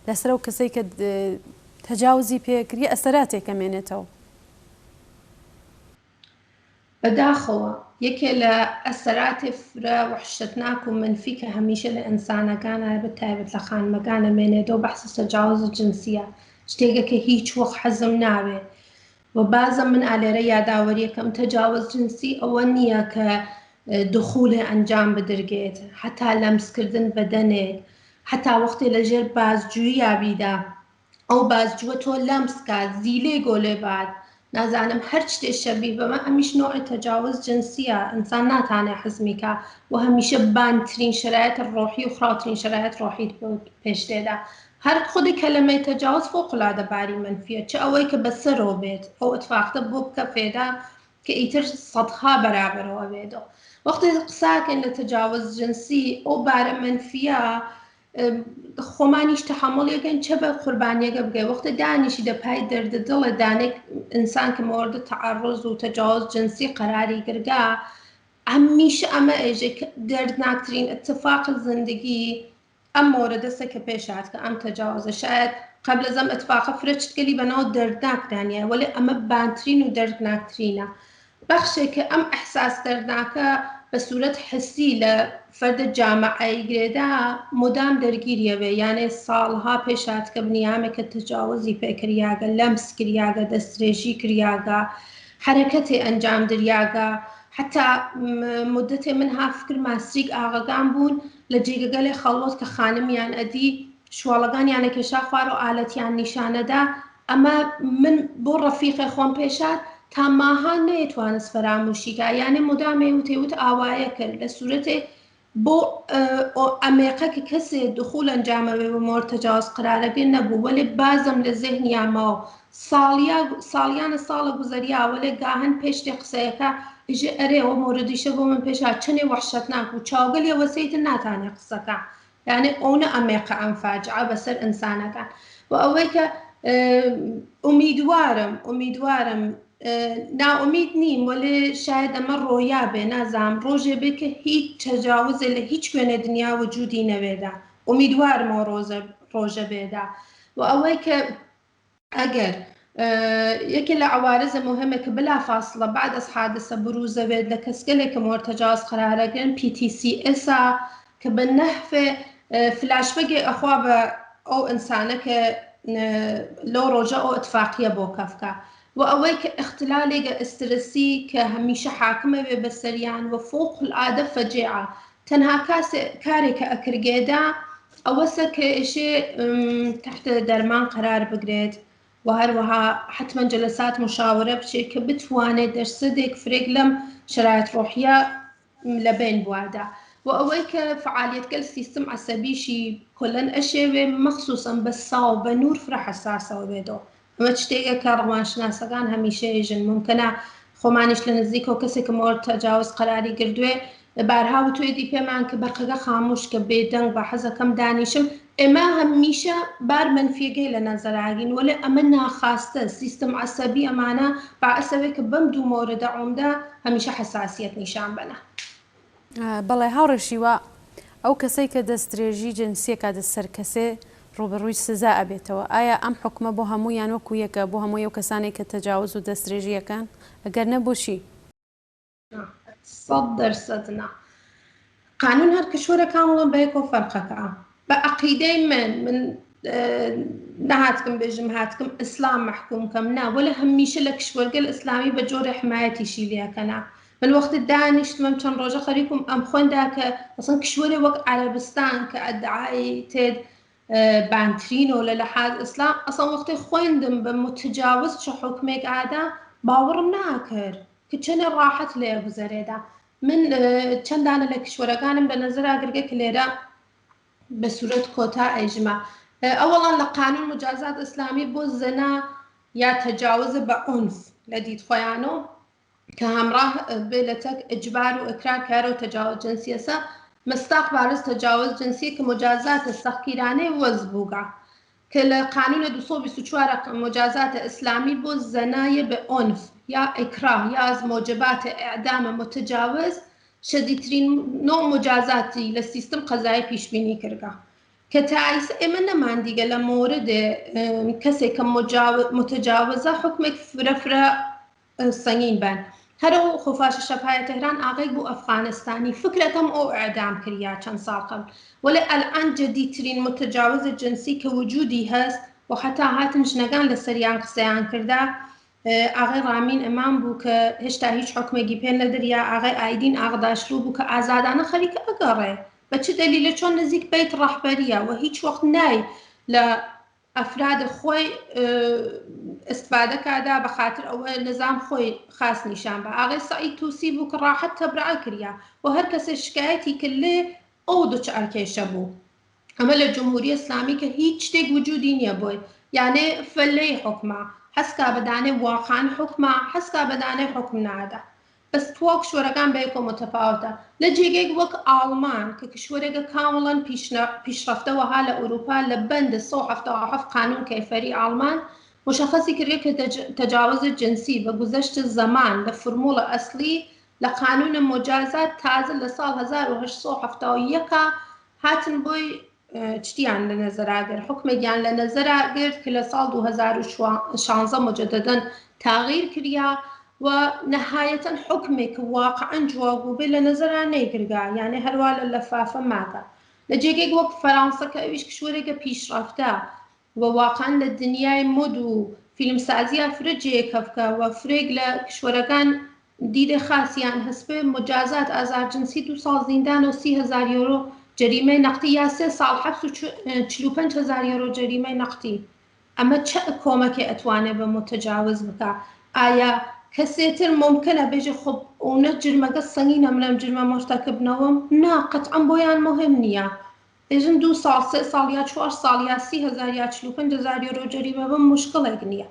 لەسەر و کەسەی کە تەجاوزی پێکردی ئەسەراتێک ئەمێنێتەوە. بەداخەوە یەکێ لە ئەسەراتی فرە وحشتناک و منفی کە هەمیشە لە ئینسانەکانە بەتایبەت لە خانمەکانە مێنێتەوە بەحسە تەجاوز جنسیە شتێکە کە هیچ وەخ حەزم ناوێ و بازم من ئالێرە یاداوەریەکەم تەجاوز جنسی ئەوە نییە کە دخولێ ئەنجام بدرگێت حتا لەمسکردن بەدەنێک حتا وەختی لەژێر بازجووی یابیدا ئەو بازجووە تۆ لەمسکات زیلێ گۆلێ بات نازانم هەر شتێ شەبیه بەمە ئەمیش نوعی تەجاوز جنسیە ئینسان ناتوانێ حزمیکە و هەمیشە بانترین شرایط ڕۆحی و خراوترین شرایط ڕۆحیت پێش تێدا هەر خودی کەلمەی تەجاوز فوقڵادە باری منفیە چ ئەوەی کە بەسەرۆ بێت ئەو اتفاقتە بۆ بکە فێدا کە ئیتر سەدها بەرابەرەوە بێتەوە وەختی قساکەن لە تەجاوز جنسی ئەو بارە منفیە خۆمانیش تەحمڵیەکەن چه بە قوربانیەکە بگەی وەختە دانیشی دەپای دەردە دڵە دانێک ئینسان کە مۆردە تەعەڕز و تەجاوز جنسی قەراری گرگا هەمیشە ئەمە ئێژێ دەردناکترین اتفاق زندگی ئەم مۆردەسە کە پێشات کە ئەم تەجاوزە شاید قبل زەم اتفاقە فرەچتگەلی بەناو دەردناکدانە وەڵێ ئەمە بانترین و دەردناکترینە بەخشێک کە ئەم ئەحساس دەردناکە بە سوورەت حسی لە فەردە جامعەی گرێدا مدام دەرگیریەوێ یانێ ساڵها پێشات کە بنیامێکە تەجاوزی پێکریاگە لەمس کریاگە دەستدرێژی کریاگە حرەکەتێ ئەنجام دریاگە حتا مدەتێ من هافکر ماسریک ئاغەکان بوون لە جێگەگەلێ خەڵۆت کە خانمیان ئەدی شواڵەکانیانە کێشا خوار و ئالەتیان نیشانەدا ئەمە من بۆ ڕەفیقی خۆم پێشات تا ماهان نەیتوانست فەراموشیکە یانێ مدامێ وتێوت ئاوایە کرد لە سوورەتێ بۆ ئەمێقە کە کەسێ دخول ئەنجامەوێ بە مۆرد تەجاوز قرارەگەر نەبوو وەلێ بازم لە زێهنیامەوە ساڵیانە ساڵە گوزەریا وەلێ گاهن پێشتێ قسەیەکە ئژێ ئەرێەوە مۆردیشە بۆ من پێشا چنێ وەحشەتناک و چاوگەلێ وەسەیتر ناتانێ قسەکە یانێ ئەوە ئەمێقە ئەم فاجعە بەسەر ئینسانەکان و ئەوەی کە ئومیدوارم ناومید نیم وەلێ شاید ئەمە ڕۆیا بێ نازام ڕۆژێ بێ کە هیچ تەجاوزێ لە هیچ کوێنە دنیا وجودی نەوێدا ئومیدوارمەوە ڕۆژە بێدا و ئەوەی کە ئەگەر یەکێ لە عوارزە مهمە کە بلا فاصلە بعد ئەس حادثە بروزەوێت لە کەسگەلێکە مۆرد تەجاوز قرارەگەن PTCS-ە کە بە نەحفێ فلاشبەگێ ئەخوا بە ئەو ئینسانە کە لەو ڕۆژە ئەو اتفاقیە بۆ کەفکە و ئەوەی کە اختلالێگە ئسترسی کە هەمیشە حاکمە بێ بەسەریان و فوق العادە فەجێعە تەنها کارێکە ئەکرگێدا ئەوەسە کە ئێشێ تحت دەرمان قرار بگرێت و هەروەها حتمما جلسات مشاورە بچێت کە بتوانێت دەرسەدێک فرێک لەم شرایط ڕۆحیە لەبین بوادا و ئەوەی کە فعالیتگەل سیستم عەسەبیشی کۆلەن ئەشێوێ مەخسووسن بە ساو بە نور فرە حەساسەوە بێتەوە ئەمە شتێکە کە ڕەوانشناسەکان هەمیشە ئێژن ممکنە خۆمانیش لە نزیکەوە کەسێک مۆرد تەجاوز قەراری گردوێ بارها و توێدی پێمان کە بەرقەکە خاموش کە بێدەنگ بە حەزەکەم دانیشم ئێمە هەمیشە بار منفیەکەی لە نەزەراگین وەلێ ئەمە ناخواستە سیستم عەسەبی ئەمانە باعەسەوێ کە بەم دوو مۆردە عومدە هەمیشە حەساسیەت نیشان بەنە. بەڵێ هاوڕێشیوە ئەو کەسەی کە دەستدرێژی جنسیەکە دەسەر کەسێ ڕوبەڕووی سزا ئەبێتەوە ئایا ئەم حکومە بۆ هەموویان وەکو یەکە بۆ هەموو ئەو کەسانی کە تەجاوز و دەستدرێژیەکان ئەگەر نەبووشی 100% قانون هەر کشوەرەکان وڵم بە یەکۆ فەرقەکە بە عەقیدەی من نەهاتکم بێژم هاتکم ئیسلام محکوومکەم نا وەلە هەمیشە لە کشوەرگەل ئیسلامی بە جۆرە حمایەتیشی لێکەنا من وەختی دانیشتمەم چەند ڕۆژە خەریکم ئەم خوێندا کە ئەسڵ کشوەرێ وەک عەرەبستان کە ئەدعای تێد بانترینەوە لە لەحاز ئیسلام ئەسڵ وەختی خوێندم بە متجاوز چه حکمێک ئادا باوەڕم ناکرد کە چەنە ڕاحەت لێ گوزەرێدا من چەندانە لە کشوەرەکانم لە نەزەر ئاگرگە کە لێرە بە سوورەت کۆتا ئەیژمە. ئەوەڵان لە قانون مجازات ئیسلامی بۆ زەنا یا تەجاوزە بە عنف لە دیتخۆیانەوە کە هەمڕاه بێ لە تەک ئجبار و ئیکرار کارە و تەجاوز جنسی ئەسا مستاق بارز تەجاوز جنسی کە مجازاتە سەختگیرانەی وەز بووگا کە لە قانونە 224 مجازاتە ئیسلامی بۆ زەنایە بە عنف یا ئیکراه یا از موجبات ئیعدامە متجاوز شەدیدترین نوع مجازاتی لە سیستم قەزایی پیشبینی کردگا کە تایس ئێمە نەمان دیگە لە مۆردێ کەسێک کە متجاوزە حکمێک فرە سەنگین بن. هەرەوە خۆفاشە شەپایە تهران ئاغای بۆ ئەفغانستانی فکرەکەم ئەو ئەعدام کریا چەند ساڵ قبل ولی ئەلئان جەدیدترین متجاوزە جنسی کە وجودی هەست و حتا هاتن ژنەکان لە سەریان قسەیان کردا ئاغای ڕامین ئەمان بوو کە هێشتا هیچ حکمێکی پێ نەدریا ئاغای ئایدین ئاغداشلو بوو کە ئازادانە خەریکە ئەگەڕێ بە چ دەلیلە چۆن نزیک بیت ڕەحبەریە و هیچ وەخت نای لە ئەفراد خۆی استفادە کادا بە خاطر ئەوە نظام خۆی خاص نیشان بە ئاغای سعید تووسی بوو کە ڕاحەت تەبرع کریا و هەر کەسێ شکایەتی کرد لێ ئەو دووچارکێشە بوو. ئەمە لە جمهوری ئیسلامی کە هیچ شتێک وجودی نییە بۆی یانێ فەلەی حکمە حەسکا بەدانێ واقعان حکمە حەسکا بەدانێ حکم نادا بەس تۆ کشوەرەکان بە یەکۆ متەفاوتە لە جێگەیەک وەک ئاڵمان کە کشوەرێکە کامڵەن پیشرەفتەوەها لە ئوروپا لە بەندە 177 قانون کەیفەری ئاڵمان مشخصی کردێت کە تەجاوز جنسی بە گوزەشت زەمان لە فرموڵە ئەسلی لە قانونە مجازات تازە لە ساڵ 1970 هاتن بۆی چتیان لە نەزەراگەر حکمێکیان لە نەزەراگرت کە لە ساڵ 2016 مجدداً تاغیر کریا و نهایەتاً حکمێک واقعاً جواب بوو بێ لە نەزەران نەیگرگا یعنی هەروە لە لەفافە ماکە لە جێگەیەک وەک فەرانسە کە ئەویش کشوەرێکە پیشرەفتە و واقعاً لە دنیای مۆد و فیلمسازیە فرەجێکە بکە و فرێک لە کشوەرەکان دیدە خاسیان هەسبێ مجازات ئازار جنسی 2 ساڵ زیندان و 30,000 یۆرۆ جەریمەی نەقتی یا 3 ساڵ حەبس و 45,000 یۆرۆ جەریمەی نەقتی. ئەمە چه کۆمەکی ئەتوانێت بە متجاوز بکە؟ ئایا کەسێتر ممکنە بێژە خۆ ئەوە جرمەکە سەنگینە منم جرمە مرتەکەبنەوەم نا قەتعەن بۆیان مهم نییە بێژن 2 ساڵ 3 ساڵ یا 4 ساڵ یا 30,000 یا 45,000 یۆرۆ جەریمە بە مشکڵێک نییە.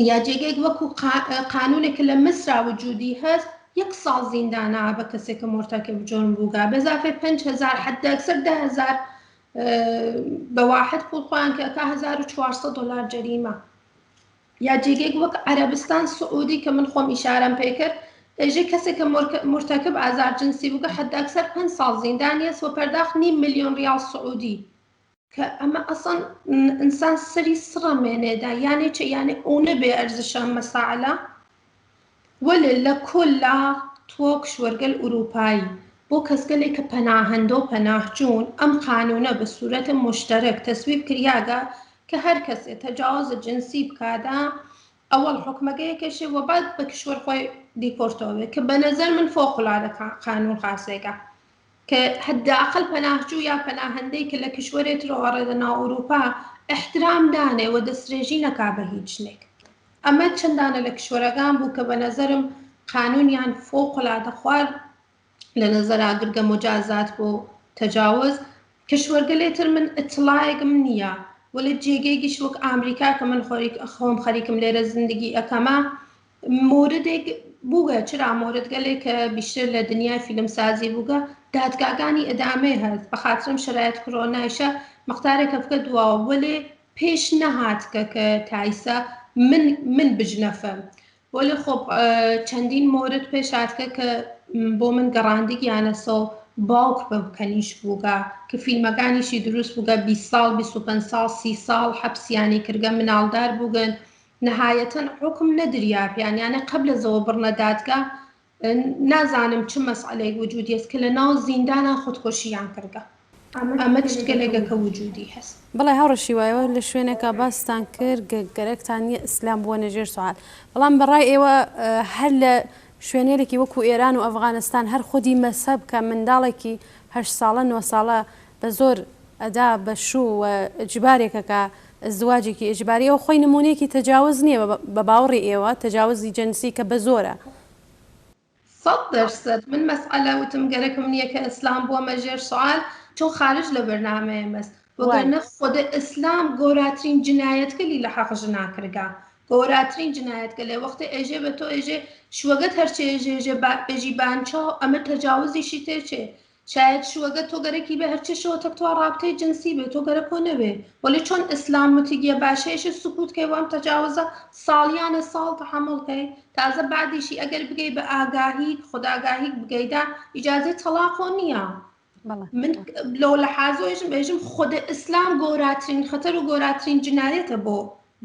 یا جێگەیەک وەکو قانونێکە لە مسرا وجودی هەست 1 ساڵ زیندانە بە کەسێکە مرتەکەب جرم بووگا بەزافێ 5,000 حدە ئەکسەر 10,000 بە واحد پوڵ خۆیان کە ئەکا 1,400 دلار جەریمە. یا جێگەیەک وەک عەرەبستان سعودی کە من خۆم ئیشارەم پێ کرد ئێژێ کەسێکە مرتەکەب ئازار جنسی بووگە حدە ئەکسەر 5 ساڵ زیندانیە و پەرداخت 5 ملیۆن ریال سعودی کە ئەمە ئەسڵ ئینسان سەری سڕەمێنێدا یانێ چه یانێ ئەوە بێ ئەرزشە مەساعلە وەلێ لە کۆلا تۆ کشوەرگەل ئوروپایی بۆ کەسگەلێک کە پەناهەندە و پەناهجوون ئەم قانونە بە سوورەتە مشتەرەک تەسویب کریاگە کە هەر کەسێ تەجاوزە جنسی بکادا ئەوەڵ حکمەکەیەکەشێ و بعد بە کشوەر خۆی دیپۆرتۆوێ کە بە نەزەر من فۆقڵادە قانون خاسێگە کە حداقل پەناهجوو یا پەناهەندەی کە لە کشوەرێت ڕۆڕێدە ناو ئوروپا احترام دانێ و دەسترێژی نەکا بە هیچ شتێک. ئەمە چەندانە لە کشوەرەکان بوو کە بە نەزەرم قانونیان فۆقڵادە خوارد لە نەزەراگرگە مجازات بۆ تەجاوز کشوەرگەلێتر من ئتڵایەکم نییە ولی جێگەیەکیش وەک ئامریکا کە من خۆم خەریکم لێرە زندگی ئەەکەمە موردێک بووگە چرا مۆردگەلێک کە بیشتر لە دنیای فیلمسازی بووگە دادگاگانی ئەدامێ هەست بە خاترم شرایەت کۆرۆنایشە مقدارێکە بکە دواوە وەلێ پێش نەهاتکە کە تایسە من بژنەفەم وەلی خۆب چەندین مۆرد پێش هاتکە کە بۆ من گەڕاندگیانە سۆ باوک بە بکەنیش بووگە کە فیلمەکانیشی دروست بووگە 20 ساڵ 25 ساڵ 30 ساڵ حەبسیانی کردگە مناڵدار بووگن نهایەتەن حکم نەدریاپیان یانە قبل لە زەوە بڕنە دادگا نازانم چ مەسئلەیەک وجودی هەست کە لە ناو زیندانە خودکۆشییان کردگە ئەمە شتگەلێکەکە وجودی هەست. بەڵێ هاوڕەشی وایەوە لە شوێنێکە باستان کرد گەرەکتان نیە ئیسلام بووە نەژێر سوال بەڵام بەڕای ئێوە هەر لە شوێنێکی وەکو ئێران و ئەفغانستان هەر خودی مەسەب کە منداڵێکی 8 ساڵە 9 ساڵە بە زۆر ئەدا بە شوو و ئجبارێکەکە زواجێکی ئجباری ئەو خۆی نمونەیەکی تەجاوز نییە بە باوەڕی ئێوە تەجاوزی جەنسی کە بە زۆرە. 100% من مسئله وتم گەرەکم نییە کە ئیسلام بووەمە ژێر سوال چۆن خارج لە بەرنامەیە مەست وەگەرنە خۆدە ئیسلام گۆراترین جنایەتکەلی لە حەق ژنا کردگا گۆراترین جنایەتکە لێ وەختە ئێژێ بە تۆ ئێژێ شوەگەت هەرچێ ئێژێ بێژی بانچۆ ئەمە تەجاوزیشی تێچێ شاید شوەگە تۆ گەرەکی بێ هەرچێ شەوە تەکتوە ڕابتەی جنسی بێ تۆ گەرە کۆ نەبێ وەلی چۆن ئیسلام وتیگیە باشەیەشی سکوتکەی وام تەجاوزە ساڵیانە ساڵ تەحەمڵکەی تازە بعدیشی ئەگەر بگەی بە ئاگاهی خودئاگاهی بگەیدا ئیجازەی تەلاقۆ نییە من لەو لە حازۆیشم بێژم خودە ئیسلام گۆراترین خەتەر و گۆراترین جنایەتە بۆ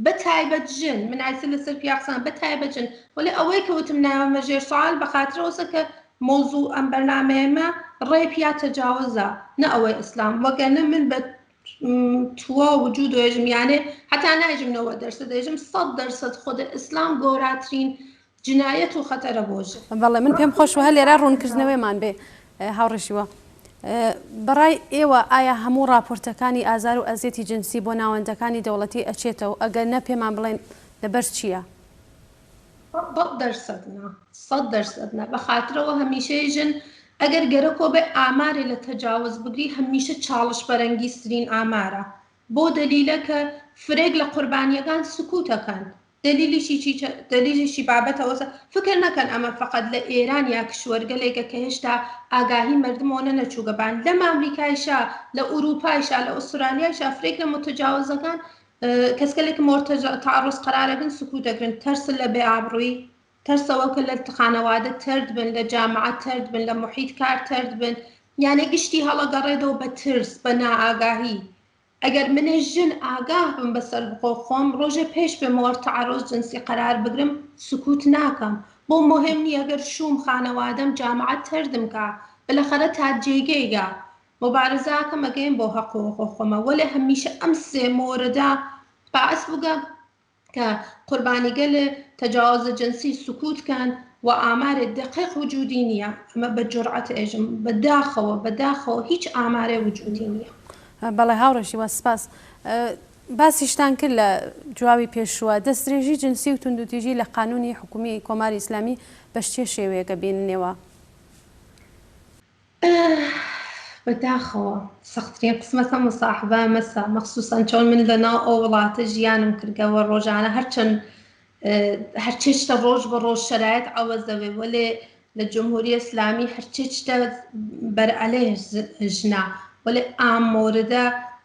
بەتایبەت ژن من ئایسە لەسەر پیاقسان بەتایبەت ژن وەلی ئەوەی کە وتم ناوەمە ژێر سوال بە خاترەوەسە کە مۆزوع ئەم بەرنامەیەمە ڕێپ یا تەجاوزە نە ئەوەی ئیسلام وەگەرنە من بە تووە وجود دۆژم یانێ حتا ناژم 90% دەژم 100% خودە ئیسلام گۆراترین جنایەت و خەتەرە بۆژە بەڵێ من پێم خۆشوە هە لێرە ڕوونکردنەوەیمان بێ هاوڕێشیوە بەڕای ئێوە ئایا هەموو راپۆرتەکانی ئازار و ئەزیەتی جنسی بۆ ناوەندەکانی دەوڵەتی ئەچێتەوە ئەگەر نە پێمان بڵێن لەبەر چییە؟ 100% بە خاترەوە هەمیشەی ژن ئەگەر گەرەکۆ بێ ئامارێ لە تەجاوز بگری هەمیشە چاڵش بەرەنگیسترین ئامارە بۆ دلیلە کە فرێک لە قوربانیەکان سکوتەکەن دلیلیشی بابەتەوە فکر نەکەن ئەمە فقط لە ئێران یا کشوەرگەلێکە کە هێشتا ئاگاهی مردمۆنە نەچووگەبان لەم ئەمریکایشا لە ئوروپایشا لە ئوسترالیایشا فرێک لە متەجاوزەکان کەسکەلێک تعرض قرارەکەن سکوت دەکرن تەرس لە بێئابڕووی تەرسەوە کە لە خانەوادە ترد بن لە جامعەت ترد بن لە محیط کار ترد بن یانە گشتی هەڵەگەڕێدەوە بە ترس بە نائاگاهی ئەگەر منێ ژن ئاگاه بم بەسەر بخۆ خۆم ڕۆژێ پێش بێمەوە تعرض جنسی قرار بگرم سکوت ناکەم بۆ مهم نیە ئەگەر شوم خانەوادەم جامعەت تردم کا بالاخەرە تا جێگەیگا مبارزاکەم ئەگەین بۆ حەقوق خۆمە وەلێ هەمیشە ئەم سێ مۆرەدا باعث بگە کە قوربانیگە لە تەجاوز جنسی سکوتکەن و ئامارێ دقیق وجودی نییە ئەمە بە جورعەت ئێژم بەداخەوە هیچ ئامارێ وجودی نییە بەڵێ هاوڕێشی وە سپاس باسیشتان کرد لە جوابی پێشووە دەستدرێژی جنسی و توندوتیژی لە قانونی حکومی کۆماری ئیسلامی بە چێ شێوەیەکە بیننەوە بەداخەوە سەختترین قسمەتە مصاحبە مەسە مەخصوسەن چۆن من لەناو ئەو وڵاتە ژیانم کردەوە ڕۆژانە هەرچەند هەرچێشتە ڕۆژ بە ڕۆژ شەرایەت ئەوەزەوێ وەلێ لە جمهوری ئیسلامی هەرچێشتە بەرعەلێ ژنا وەلێ ئام مۆردە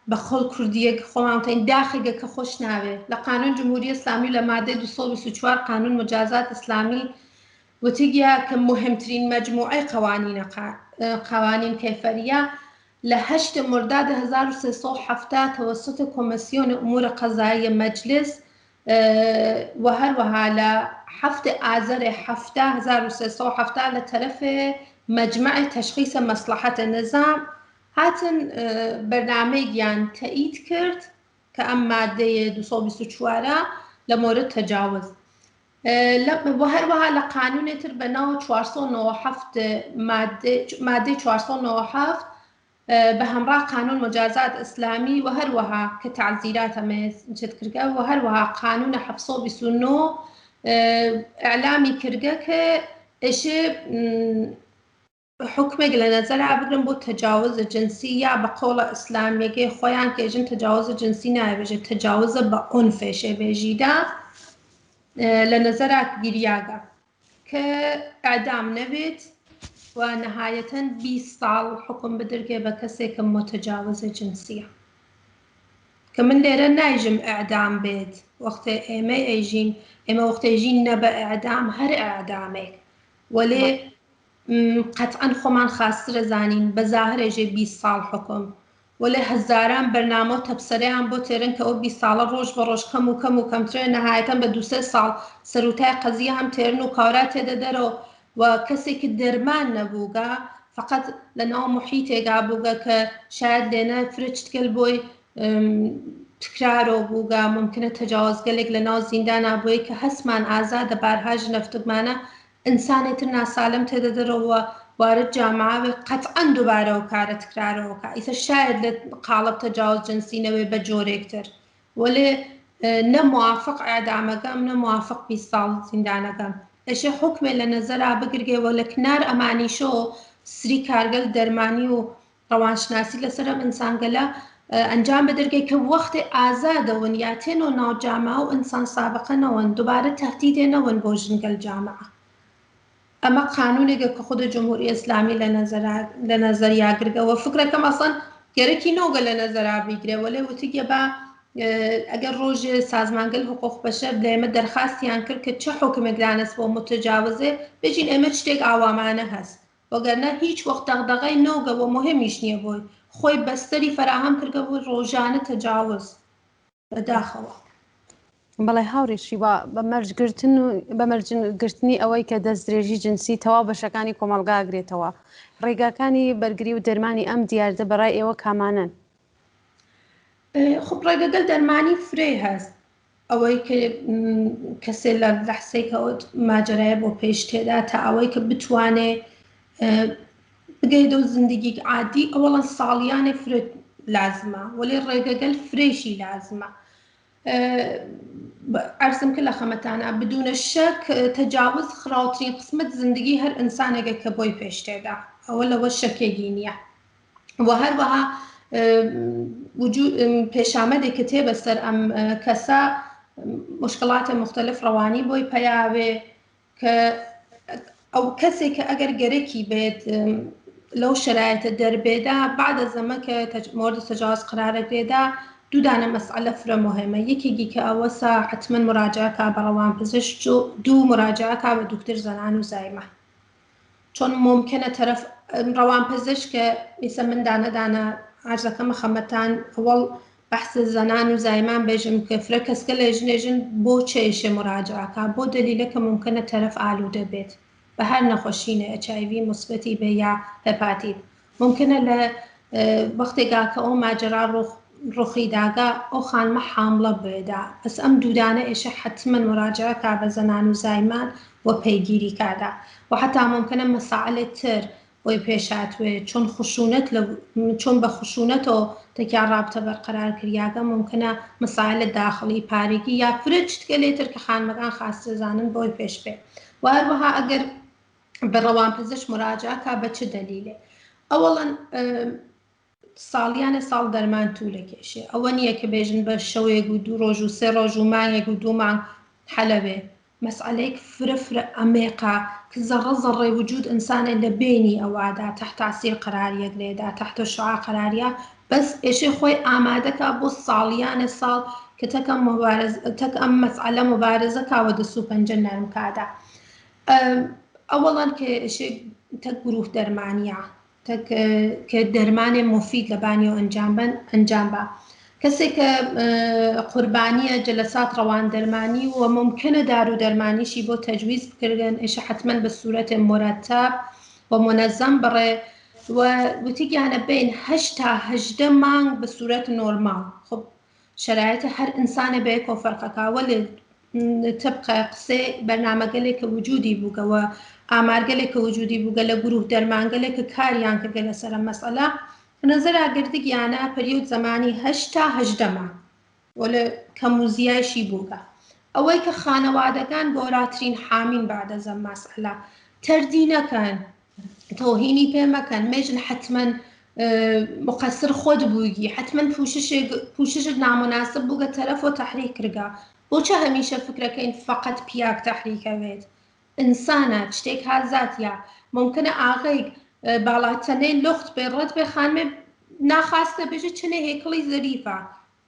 بە خۆڵ کوردیەک خۆماوتەین داخێگە کە خۆش ناوێ لە قانون جمهوری ئیسلامی لە مادەی 224 قانون مجازات ئیسلامی وتیگیا کە مهمترین مجموعەی قوانین کەیفەریە لە 8 مرداد 1370 توسط کۆمسیۆن ئومور قەزاییە مەجلس و هەروەها لە 7 ئازەر 1370 لە تەرەفێ مەجمع تەشخیص مەصلحەتە نظام هاتن بەرنامەیەکیان تەئید کرد کە ئەم مادەیە 224 لە مۆرد تەجاوز هەروەها لە قانونێتر بە ناو 497 مادەی 497 بە هەمڕا قانون مجازات ئیسلامی و هەروەها کە تعزیرات ئەمەیەت کردگە و هەروەها قانون 729 ئەعلامی کردگە کە ئێشێ حکمێک لە نەزەرا بگرن بۆ تەجاوز جنسی یا بە قۆڵە ئیسلامیەکەی خۆیان کێژن تەجاوز جنسی نایبێژێت تەجاوزە بە ئۆنفێشێ بێژیدا لە نەزەرا گیریاگە کە ئەعدام نەبێت و نەهایەتەن 20 ساڵ حکم بدرگێ بە کەسێکە متەجاوزە جنسیە کە من لێرە نایژم ئەعدام بێت وەختێ ئێمە ئەیژین ئێمە وەختێژین نە بە ئەعدام هەر ئەعدامێک وەلێ قەتعاً خۆمان خاسترە زانین بە زاهرێژێ 20 ساڵ حکم وەلێ هەزاران بەرنامە و تەبسەرەیان بۆ تێرن کە ئەو 20 ساڵە ڕۆژ بە ڕۆژ کەم و کەمترێ نەهایەتەن بە 2-3 ساڵ سەرۆتای قەزیە هەم تێرن و کاورا تێدە دەرەوە و کەسێکی دەرمان نەبووگە فقط لە ناو محیتێکا بووگە کە شاید لێنە فرچتگەل بۆی تکرارۆ بووگە ممکنە تەجاوزگەلێک لە ناو زیندانا بۆی کە هەسمان ئازادە بارهاژ نەفتگمانە ئینسانێتر ناسالم تێدە دەرەوە وارد جامعاوێ قەتعاً دووبارەوە کارە تکرارەوەکە ئیتر شاید لە قاڵب تەجاوز جنسینەوەی بە جۆرێکتر وەلێ نە موافق ئەعدامەکەم نە موافق 20 ساڵ زیندانەکەم ئەشێ حکمێ لە نەزەرا بگرگێەوە لە کنار ئەمانیشۆ سری کارگەل دەرمانی و ڕەوانشناسی لەسەر ئینسانگەلە ئەنجام بدەرگێ کە وەختی ئازادەون یا تێنۆ ناو جامعە و ئینسان سابقەنەوەن دووبارە تەهدیدێنەوەن بۆ ژنگەل جامعە. ئەمە قانونێکە کە خودە جمهوری ئیسلامی لە نەزەریاگرگەوە فکرەکەم ئەسڵەن گەرەکی نۆگە لە نەزەرا بیگرێەوە لێ وتیگە بە ئەگەر ڕۆژێ سازمانگەل حقوق بەشەر لە ئێمە دەرخاستیان کرد کە چه حکمێک دانەست بۆ متجاوزێ بێژین ئێمە شتێک ئاوامانە هەست وەگەرنە هیچ وەخت دەغدەغەی نۆگەوە مهمیش نییە بۆی خۆی بەستەری فراهەم کردگە بۆ ڕۆژانە تەجاوز بەداخەوە. بەڵێ هاوڕێشی بە مەرجگرتنی ئەوەی کە دەستدرێژی جنسی تەواو بەشەکانی کۆمەلگاگرێتەوە ڕێگاکانی بەرگری و دەرمانی ئەم دیاردە بەڕای ئێوە کامانن؟ خب ڕێگەگەل دەرمانی فرێ هەست ئەوەی کە کەسێ لە لەحسەیەکەوە ماجرایە بۆ پێش تێدا تا ئەوەی کە بتوانێ بگەیدە و زندگی عادی ئەوەڵەن ساڵیانێ فرێ لازمە وەلێ ڕێگەگەل فرێشی لازمە. عرضم کە لە خەمەتانە بدونە شەک تەجاوز خراوترین قسمت زندگی هەر ئینسانێکە کە بۆی پێش تێدا ئەوە لەوە شەکێکی نییە و هەروەها پێشامەدێک کە تێ بەسەر ئەم کەسە مشکڵاتە مختلف ڕەوانی بۆی پەیاوێ کە ئەو کەسێک کە ئەگەر گەرەکی بێت لەو شرایطە دەربێدا بعدە زەمە کە مورد تەجاوز قرارەگرێدا دوودانە مەسئلە فرە مهمە یەکێکی کە ئەوەسا حتمما مراجعەکە بە ڕەوانپزیشک و دوو مراجعەکە بە دوکتەر زەنان و زایمە چۆن ممکنە تەرەف ڕەوانپزیشکە میسە من دانەدانە عرضەکەمە خەمەتان ئەوەڵ بەحث زەنان و زایمان بێژم کە فرە کەسکە لە ژنێژن بۆ چێشێ مراجعەکە بۆ دلیلەکە ممکنە تەرەف ئالوودە بێت بە هەر نەخۆشینە HIV مثبەتی بێ یا هەپاتیت ممکنە لە وەختێکا کە ئەو ماجرا ڕوخیداگا ئەو خانمە حامڵە بێدا بەس ئەم دوودانە ئێشە حتمما مراجعەکە بە زەنان و زایمان و پەیگیری کادا و حتا ممکنە مەسائلێک تر بۆی پێشاتوێ چۆن بە خشونەتەوە تێکیان رابطە بەرقەرار کریاگە ممکنە مەسائلە داخڵی پارێکی یا فرە شتکە لێتر کە خانمەکان خاستەزانن بۆی پێش بێ و هەروەها ئەگەر بە ڕەوانپزیشک مراجعەکە بە چ دەلیلێ ئەوەڵەن ساڵیانە ساڵ دەرمان توولە کێشێ ئەوە نییە کە بێژن بە شەوێک و دوو ڕۆژ و سێ ڕۆژ و مانگێک و دوو مانگ حەلەبێ مەسئلەیەک فرە ئەمێقا کە زەڕە زەڕێ وجود ئینسانە لە بینی ئەوادا تحت تاثیر قەراریەکرێدا تحت شعاع قەراریە بەس ئێشێ خۆی ئامادەکە بۆ ساڵیانە ساڵ کە تەک ئەم مەسئلە مبارزەکەوە دەست و پەنجە نەرمکادا ئەوەڵەن کە ئێشێ تەک گروه دەرمانیە کە دەرمانێ مفید لە بانیەوە ئەنجام بە کەسێک کە قوربانیە جلسات ڕەوان دەرمانی و ممکنە دارو دەرمانیشی بۆ تەجویز بکردن ئێشە حتمما بە سوورەتێ مرتب و منەزەم بڕێ و وتیگیانە بین 8 تا 18 مانگ بە سوورەت نۆرمال خب شرایطە هەر ئینسانە بە یەکۆ فەرقەکەوە لێ تبقە قسێ بەرنامەگەلێک کە وجودی بووگەوە ئامارگەلێک کە وجودی بووگە لە گروه دەرمانگەلێک کە کاریان کردگە لەسەر مەسئلە نظرا گردگیانە پەریود زمانی 8 تا 18 مانگ وەلە کەموزیایشی بووگە ئەوەی کە خانەوادەکان گۆراترین حامین بعدە زەم مەسئلە تەردی نەکەن تۆهینی پێ مەکەن مێژن حتمما مقصر خۆت بووگی حتمما پوششت نامناسب بووگە تەرەف و تەحریک کرگە بۆچە هەمیشە فکرەکەین فقط پیاک تەحریکەوێت ئینسانە شتێک هازاتە ممکنە ئاغەیەک باڵاتەنەی لخت بێ ڕەت بێ خانمێ ناخواستە بێژە چنێ هێکڵی زەریفە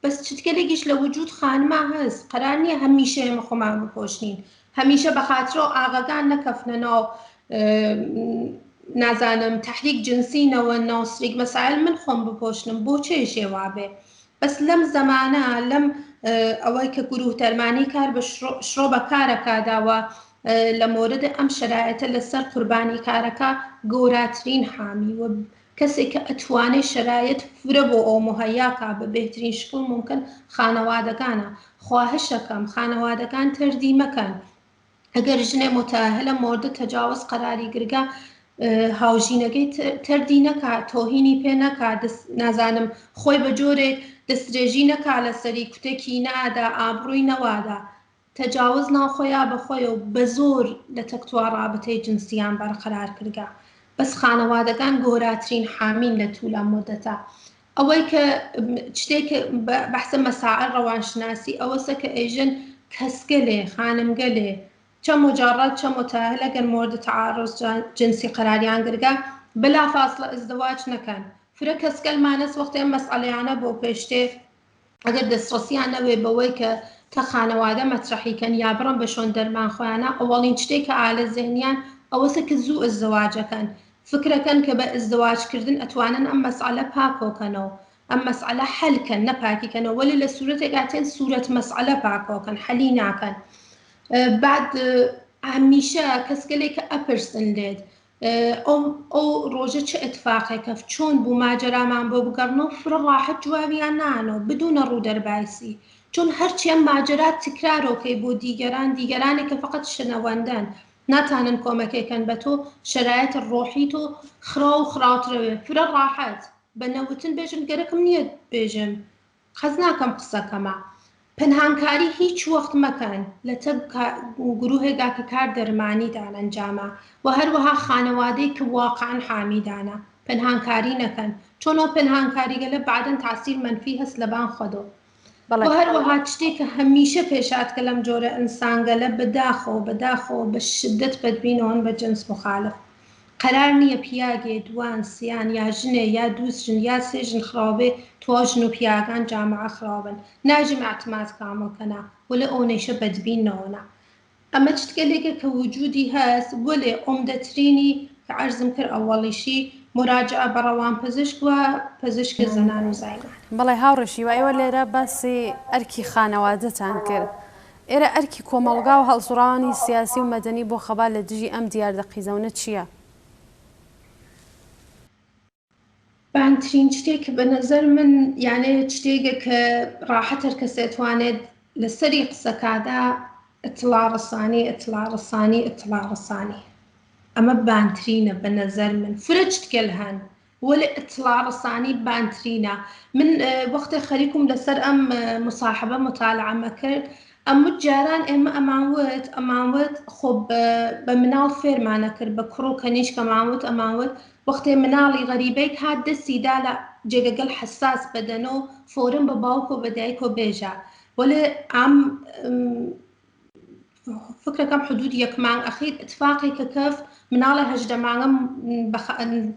بەس چتکەلێکیش لە وجود خانما هەست قەرار نییە هەمیشە ئێمە خۆمان بپۆشنین هەمیشە بە خاترۆ ئاغەکان نەکەفنەنەوە نازانم تحریک جنسینەوە ناوسریک مەسائل من خۆم بپۆشنم بۆ چێشێ وابێ بەس لەم زەمانە لەم ئەوەی کە گروه دەرمانی کار بە شڕۆ بە کارەکداوە لە مورد ئەم شرایطە لەسەر قوربانی کارەکە گەوراترین حامی و کەسێک کە ئەتوانێت شرایط فرە بۆ ئەو مهەیاکە بە بهترین شکل ممکن خانەوادەکانە خواهشەکەم خانەوادەکان تەردی مەکەن ئەگەر ژنێ متأهلە مورد تەجاوز قەراری گرگە هاوژینەکەی تەردی نەکات تۆهینی پێ نەکات نازانم خۆی بە جۆرێک دەستدرێژی نەکا لەسەری کوتێکی نادا ئابڕووی نەوادا تجاوز ناخۆیا بەخۆی و بە زۆر لە تەکتووە ڕابطەی جنسیان بەرقەرار کردگا بەس خانەوادەکان گۆراترین حامین لە توولە مدەتە ئەوەی کە شتێک بەحسە مەسائل ڕەوانشناسی ئەوەسە کە ئێژن کەسگەلێ خانمگەلێ چە مجرد چە متأهل ئەگەر مورد تعارض جنسی قەراریان گرگا بلا فاصلە ازدواج نەکەن فرە کەسگەل مانەس وەختێ مەسئلەیانە بۆ پێشتێ ئەگەر دەستڕەسیان نەوێ بەوەی کە کە خانەوادە مەترەحیکەن یا بڕن بە شۆن دەرمان خۆیانە ئەوڵین شتێک کە ئالە زێنیان ئەوەسە کە زوو ئەزدواجەکەن فکرەکەن کە بە ئەزدواجکردن ئەتوانن ئەم مەسئلە پاکۆکەنەوە ئەم مەسئلە حەلکەن نەپاکیکەنەوە وەلی لە سوورەتێکاتێن سوورەت مەسئلە پاکۆکەن حەلی ناکەن بعد هەمیشە کەسگەلێک کە ئەپرسن لێت ئەو ڕۆژە چه اتفاقێکە چۆن بوو ماجەرامان بۆ بگەڕنەوە فرە ڕاحەت جوابیان نانەوە بدونە ڕوو دەربایسی چون هەرچیان ماجرات تکرارۆکەی بۆ دیگەرانی کە فقط شنەوەندەن ناتانن کۆمەکێکەن بە تۆ شرایەت ڕۆحی تۆ خرا و خراوترەوێ فرە ڕاحەت بە نەوتن بێژن گەرەکم نییە بێژم قەز ناکەم قسەکەمە پەنهانکاری هیچ وەخت مەکەن لە تەب گروهێکا کە کار دەرمانیدان ئەنجامە و هەروەها خانەوادەی کە واقعاً حامیدانە پەنهانکاری نەکەن چۆنەوە پەنهانکاریگە لە بعدەن تاسیر منفی هەست لەبان خۆدۆ و هەروەها شتێک کە هەمیشە پێشاتکە لەم جۆرە ئینسانگەلە بەداخەوە بە شدت بەدبینەوەن بە جنس مخالف قەرار نییە پیاگێ دوان سیان یا ژنێ یا دووسژن یا سێژن خراوبێ تواژن و پیاگان جامعە خراوبن ناژم اعتماد کامڵکەنا وەلە ئەوەیشە بەدبینەوەنا ئەمە چتگەلێکە کە وجودی هەست وەلێ عومدەترینی کە عەرزم کرد ئەوەڵیشی مراجعە بە ڕەوان پزیشک و پزیشکی زەنان و زایمان بەڵێ هاوڕێشی وایەوە لێرە باسی ئەرکی خانەوادەتان کرد ئێرە ئەرکی کۆمەڵگا و هەڵسوڕانی سیاسی و مەدەنی بۆ خەبات لە دژی ئەم دیاردەقیزەونە چییە؟ بانترین شتێک بە نەزەر من یانێ شتێکە کە ڕاحەت هەر کەسێتوانێت لەسەری قسەکادا ئەتڵا ڕەسانی ئەمە بانترینە بە نەزەر من فرە چتگەل هەن وەلێ ئەتڵا ڕەسانی بانترینە من وەختێ خەریکم لەسەر ئەم مصاحبە مطالعەمە کرد ئەموو جاران ئێمە ئەمانوت خۆ بە مناڵ فێرمانە کرد بە کوڕ و کەنیشکە ئەمانوت وەختێ مناڵی غەریبەیەک هات دەستیدا لە جێگەگەل حساس بەدەنە و فۆرن بە باوک و بە دایک و بێژە وەلێ ئەم فکرەکەم حدود یەکمان ئەخیر اتفاقی کە کەف مناڵی 18 مانگەم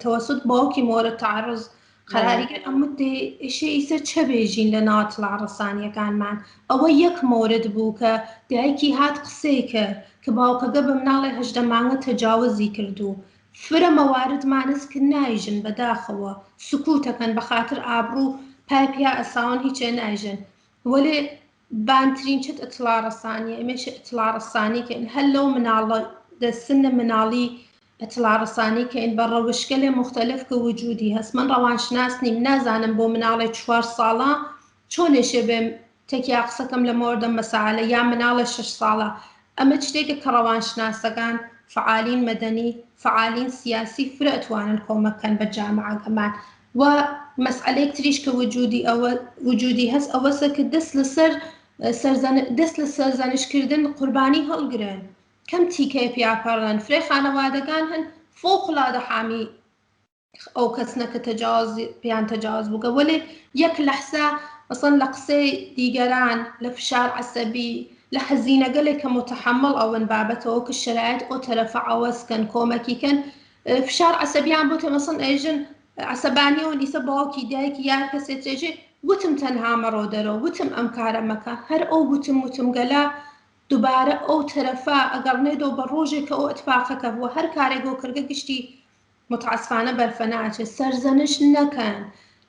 تەوەسوت باوکی مۆرد تعرض قەراریگەر ئەمە ئیشە ئیسەر چە بێژین لە ناوەتڵا ڕەسانیەکانمان ئەوە یەک مۆرد بوو کە دایکی هات قسەی کرد کە باوکەگە بە مناڵی 18 مانگە تەجاوزی کردو فرە مەوارد مانس کە نایژن بەداخەوە سکوتەکەن بە خاطر ئابڕوو پای پیا ئەساون هیچێ نایژن وەلێ بانترین چت ئەتڵا ڕەسانیە ئێمەش ئەتڵا ڕەسانی کە هەر لەو مناڵە دەسنە مناڵی ئەتڵا ڕەسانی کە ئین بە ڕەوشکەلێ مختلف کە وجودی هەست من ڕەوانشناس نیم نازانم بۆ مناڵی 4 ساڵە چۆنێشێ بێم تەکیا قسەکەم لە مۆردە مەساعلە یا مناڵە 6 ساڵە ئەمە شتێکە کە ڕەوانشناسەکان فعالین مەدەنی فعالین سیاسی فرە ئەتوانن کۆمەکەن بە جامعەکەمان و مەسئلەیەک تریش کە وجودی هەست ئەوەسە کە دەست لە سەرزانشکردن قوربانی هەڵگرن کەم تیکەی پیاپەڕن فرێ خانەوادەکان هەن فۆقڵادە حامی ئەو کەسنە کە پیان تەجاوز بووگە وەلێ یەک لەحسە مەسەڵەن لە قسەی دیگەران لە فشار عەسەبی لە حەزینەگەلێک کە متحمل ئەوەن بابەتەوە کە شرایەت ئەو تەرەفە ئەوەسکەن کۆمەکیکەن فشار عەسەبیان بۆ تەمەسەڵ ئێژن عەسەبانیەوە نیسە باوکی دایکی یان کەسێک تێژێ وتم تەنها مەڕۆ دەرەوە وتم ئەم کارە مەکە هەر ئەو وتم گەلا دووبارە ئەو تەرەفە ئەگەڕنێتەوە بە ڕۆژێک کە ئەو ئەتفاقەکە بووە هەر کارێک بۆ کردگە گشتی متعاسفانە بەرفەناچێت سەرزەنش نەکەن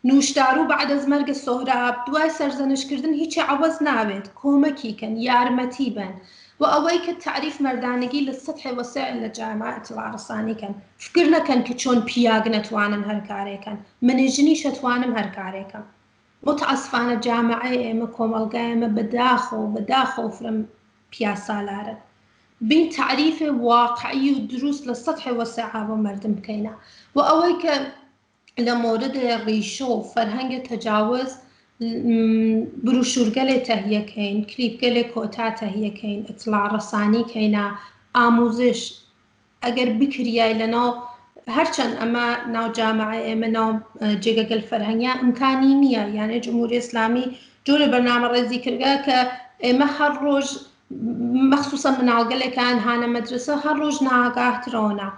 نوشدار و بعد از مەرگە سۆهراب دوای سەرزەنشکردن هیچی عەوەز ناوێت کۆمەکیکەن یارمەتی بن و ئەوەی کە تعریف مەردانگی لە سەطحی وەسع لە جامعە ئەتڵا ڕەسانیکەن فکر نەکەن کە چۆن پیاگ نەتوانن هەر کارێکن منیژنیش ئەتوانم هەر کارێکم متعاسفانە جامعەی ئێمە کۆمەڵگای ئێمە بەداخەوە فرم پیاسالارە بین تعریف واقعی و دروست لە سەطحی وەسعا بۆ مردم بکەینە و ئەوەی کە لە مۆردە ڕیشە و فەرهەنگە تەجاوز بروشورگەلێ تەهیەکەین کلیپگەلێ کۆتا تەهیەکەین ئەتڵاع ڕەسانی کەینە ئاموزش ئەگەر بکریای لەناو هەرچەند ئەمە ناو جامعە ئێمە ناو جێگەگەل فەرهەنگیا ئیمکانی نییە یانێ جمهوری ئیسلامی جۆرە بەرنامە ڕێزی کردگا کە ئێمە هەر ڕۆژ مەخصوصا مناڵگەلێکان هانە مەدرسە هەر ڕۆژ ناگاهترۆنە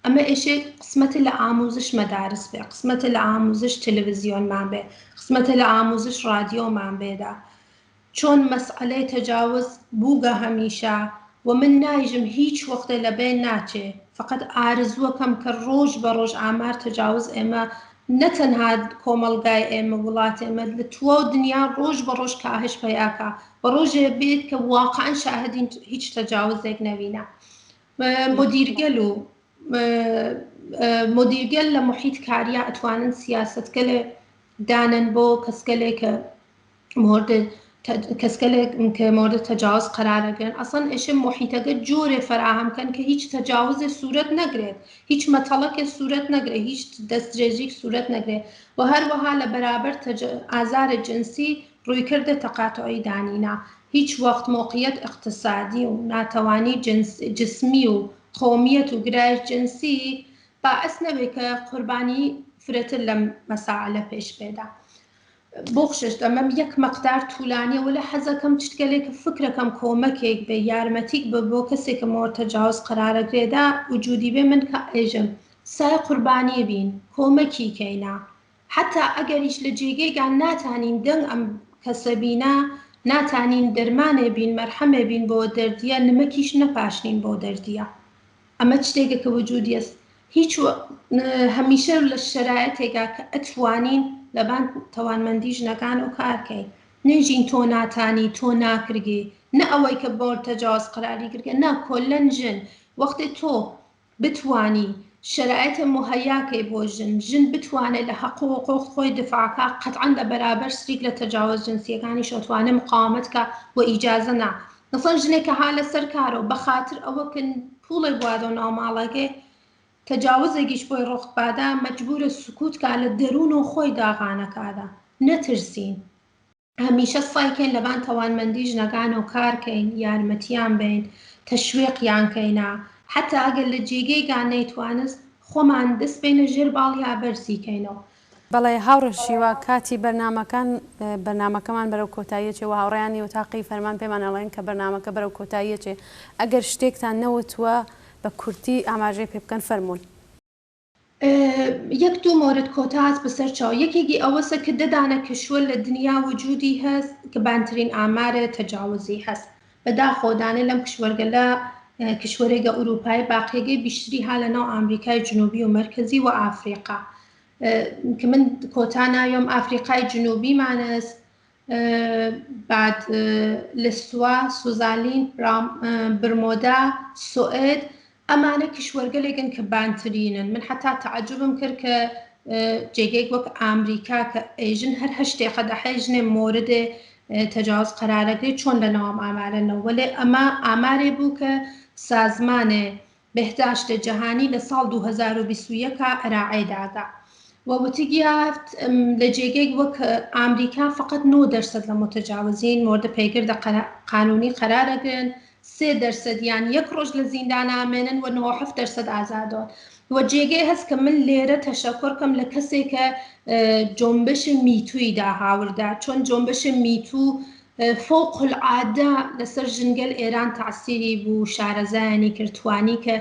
ئەمە ئێشێ قسمەتە لە ئاموزش مەدارس بێ قسمەتە لە ئاموزش تەلەڤیزیۆنمان بێ قسمەتە لە ئاموزش رادیۆمان بێدا چۆن مەسئلەی تەجاوز بووگە هەمیشە و من نایژم هیچ وەختە لەبێن ناچێ فقط ئارزووەکەم کە ڕۆژ بە ڕۆژ ئامار تەجاوز ئێمە نەتەنها کۆمەلگای ئێمە وڵات ئێمە لە توا و دنیا ڕۆژ بە ڕۆژ کاهش پەیاکە بە ڕۆژێ بێت کە واقعا شاهدین هیچ تەجاوزێک نەبینە مدیرگەل و مدیرگەل لە محیط کاریا ئەتوانن سیاسەتگەلێ دانن بۆ کەسگەلێکە کەسگەلێک کە مورد تەجاوز قرارەگرن ئەسڵەن ئێشە محیتەکە جۆرێ فراهەمکەن کە هیچ تەجاوزێ سوورەت نەگرێت هیچ مەتەڵەکێ سوورەت نەگرێت هیچ دەستدرێژیک سوورەت نەگرێت و هەروەها لە بەرابەر ئازارە جنسی ڕوویکردە تەقاتعی دانینا هیچ وەخت موقعیت اقتصادی و ناتوانی جسمی و قۆمیەت و گرایش جنسی باعث نەبێت کە قوربانی فرەتر لەم مەسائلە پێش بێدا بۆخشش دەمەم یەک مەقدار توولانیە و لە حەزەکەم چتگەلێک فکرەکەم کۆمەکێک بێ یارمەتیک بە بۆ کەسێکە مۆر تەجاوز قرارەگرێدا وجودی بێ من کە ئێژم سای قوربانی بین کۆمەکی کەینا حتا ئەگەریش لە جێگەیگان ناتانین دەنگ ئەم کەسە بینا ناتانین دەرمانێ بین مەرحەمێ بین بۆ دەردیە نمەکیش نەپاشنین بۆ دەردیە ئەمە شتێکە کە وجودی است هیچ هەمیشە لە شرایەتێکا کە ئەتوانین لەبان توانمەندی ژنەکان و کارکەین نێژین تۆ ناتانی تۆ ناکرگی نە ئەوەی کە بۆ تەجاوز قراری کردگە نا کۆلەن ژن وەختی تۆ بتوانی شرایەتە مهەیاکەی بۆ ژن بتوانێت لە حەق و حقوق خۆی دفاعکە قەتعاً لە بەرابەر سریک لە تەجاوز جنسیەکانی شەتوانێ مقاومەتکە و ئیجازە نا نەفەن ژنێکە ها لەسەر کارەوە بەخاتر ئەوەکن پوڵی بوادە ناوماڵەکێ تەجاوزێکیش بۆی ڕۆخبادا مەجبورە سکوتکە لە دەروون و خۆی داغانەکادا نەترسین هەمیشە سایکەین لەبان توانمەندی ژنەکان و کارکەین یارمەتیان بین تەشویقیانکەینا حتا ئەگەر لە جێگەیگان نەیتوانست خۆمان دەست بینە ژێر باڵیا بەرزیکەینەوە بەڵێ هاوڕەشیوە کاتی بەرنامەکەمان بەرەو کۆتاییەچێ و هاوڕێیانی وتاقی فەرمان پێمان ئەڵێن کە بەرنامەکە بەرەو کۆتاییەچێ ئەگەر شتێکتان نەوتووە بە کورتی ئاماژەی پێ بکەن فەرموون یەک دوو مۆرد کۆتاز بەسەر چاو یەکێکی ئەوەسە کە دەدانە کشوە لە دنیا وجودی هەست کە بانترین ئامارە تەجاوزی هەست بەداخۆدانێ لەم کشوەرگەلە کشوەرێگە ئوروپای باقیێگەی بیشتری ها لەناو ئامریکای جنوبی و مەرکزی و ئافریقا کە من کۆتا ناوێم ئافریقای جنوبی مانەست بعد لەستووا سوزالین برمۆدا سوئێد ئەمانە کشوەرگەلێکن کە بانترینن من حتا تعجبم کرد کە جێگەیەک وەک ئامریکا کە ئێژن هەر هەشتێقە دەحێژنێ مۆردێ تەجاوز قرارەگرێت چۆن لەناوام ئامارەنەوە وەلێ ئەمە ئامارێ بوو کە سازمانێ بەهداشتە جەهانی لە ساڵ 2021 ئەراعێدادا وەوتگیات لە جێگەیەک وەک ئامریکا فقط 9% لە متەجاوزین مۆردە پێگردە قانونی قرارەگرن 3% یان یەک ڕۆژ لە زیندان ئامێنن و 97% ئازادۆن و جێگەی هەست کە من لێرە تەشەکۆرکەم لە کەسێکە جۆنبەشی میتووی داهاوردا چۆن جۆنبەشی میتوو فوق العادە لەسەر ژنگەل ئێران تەعسیری بوو شارەزایانی کردوانی کە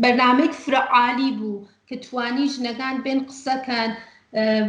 بەرنامەیەک فرعالی بوو کە توانی ژنەکان بێن قسەکەن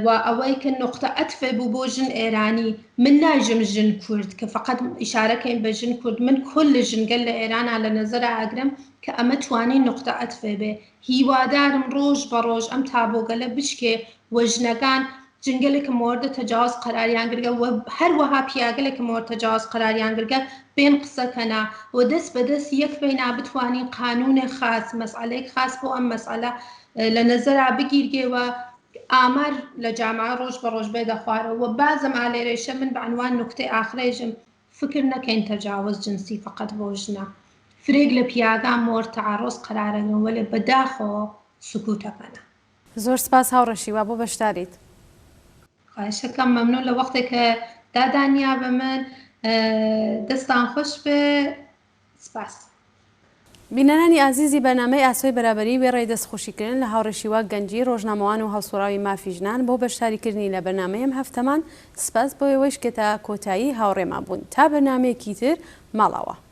و ئەوەی کە نقطە ئەتفێ بوو بۆ ژن ئێرانی من ناژم ژن کورد کە فقط ئیشارەکەین بە ژن کورد من کل لە ژنگەل لە ئێرانە لە نەزەرە ئاگرم کە ئەمە توانی نقطە ئەتفێ بێ هیوادارم ڕۆژ بە ڕۆژ ئەم تابۆگەلە بشکێ و ژنەکان جنگلێکە مۆردە تەجاوز قراریان گرگە و هەروەها پیاگەلێکە مۆرد تەجاوز قراریان گرگە بێن قسەکەنا و دەست بەدەست یەک بێنا بتوانین قانونێ خاص مەسئلەیەک خاص بۆ ئەم مەسئلە لە نەزەرا بگیرگێەوە ئامار لە جامعە ڕۆژ بە ڕۆژ بێ دەخوارەوە بازم ئالێرێشە من بەعنوان نوکتەی ئاخرێژم فکر نەکەین تەجاوز جنسی فقط بۆ ژنە فرێک لە پیاگان مۆرد تەعارۆز قرارەگرن وەلێ بەداخۆ سکوتەکەنە زۆر سپاس هاوڕەشیوە بۆ بەشداریت شكرا ممنون لوقتك دادانیا بە من دەستان خۆش بێ سپاس. بینەرانی ئازیزی بەنامەی ئاسۆی بەرابەری وێ ڕێی دەستخۆشیکردن لە هاوڕێشیوە گەنجی ڕۆژنامەوان و هەڵسوراوی مافی ژنان بۆ بەشداریکردنی لە بەرنمەیەم هەفتەمان سپاس بۆ ئێوەش کە تا کۆتایی هاوڕێمان بوون تا بەرنمەیەکی تر ماڵەوە.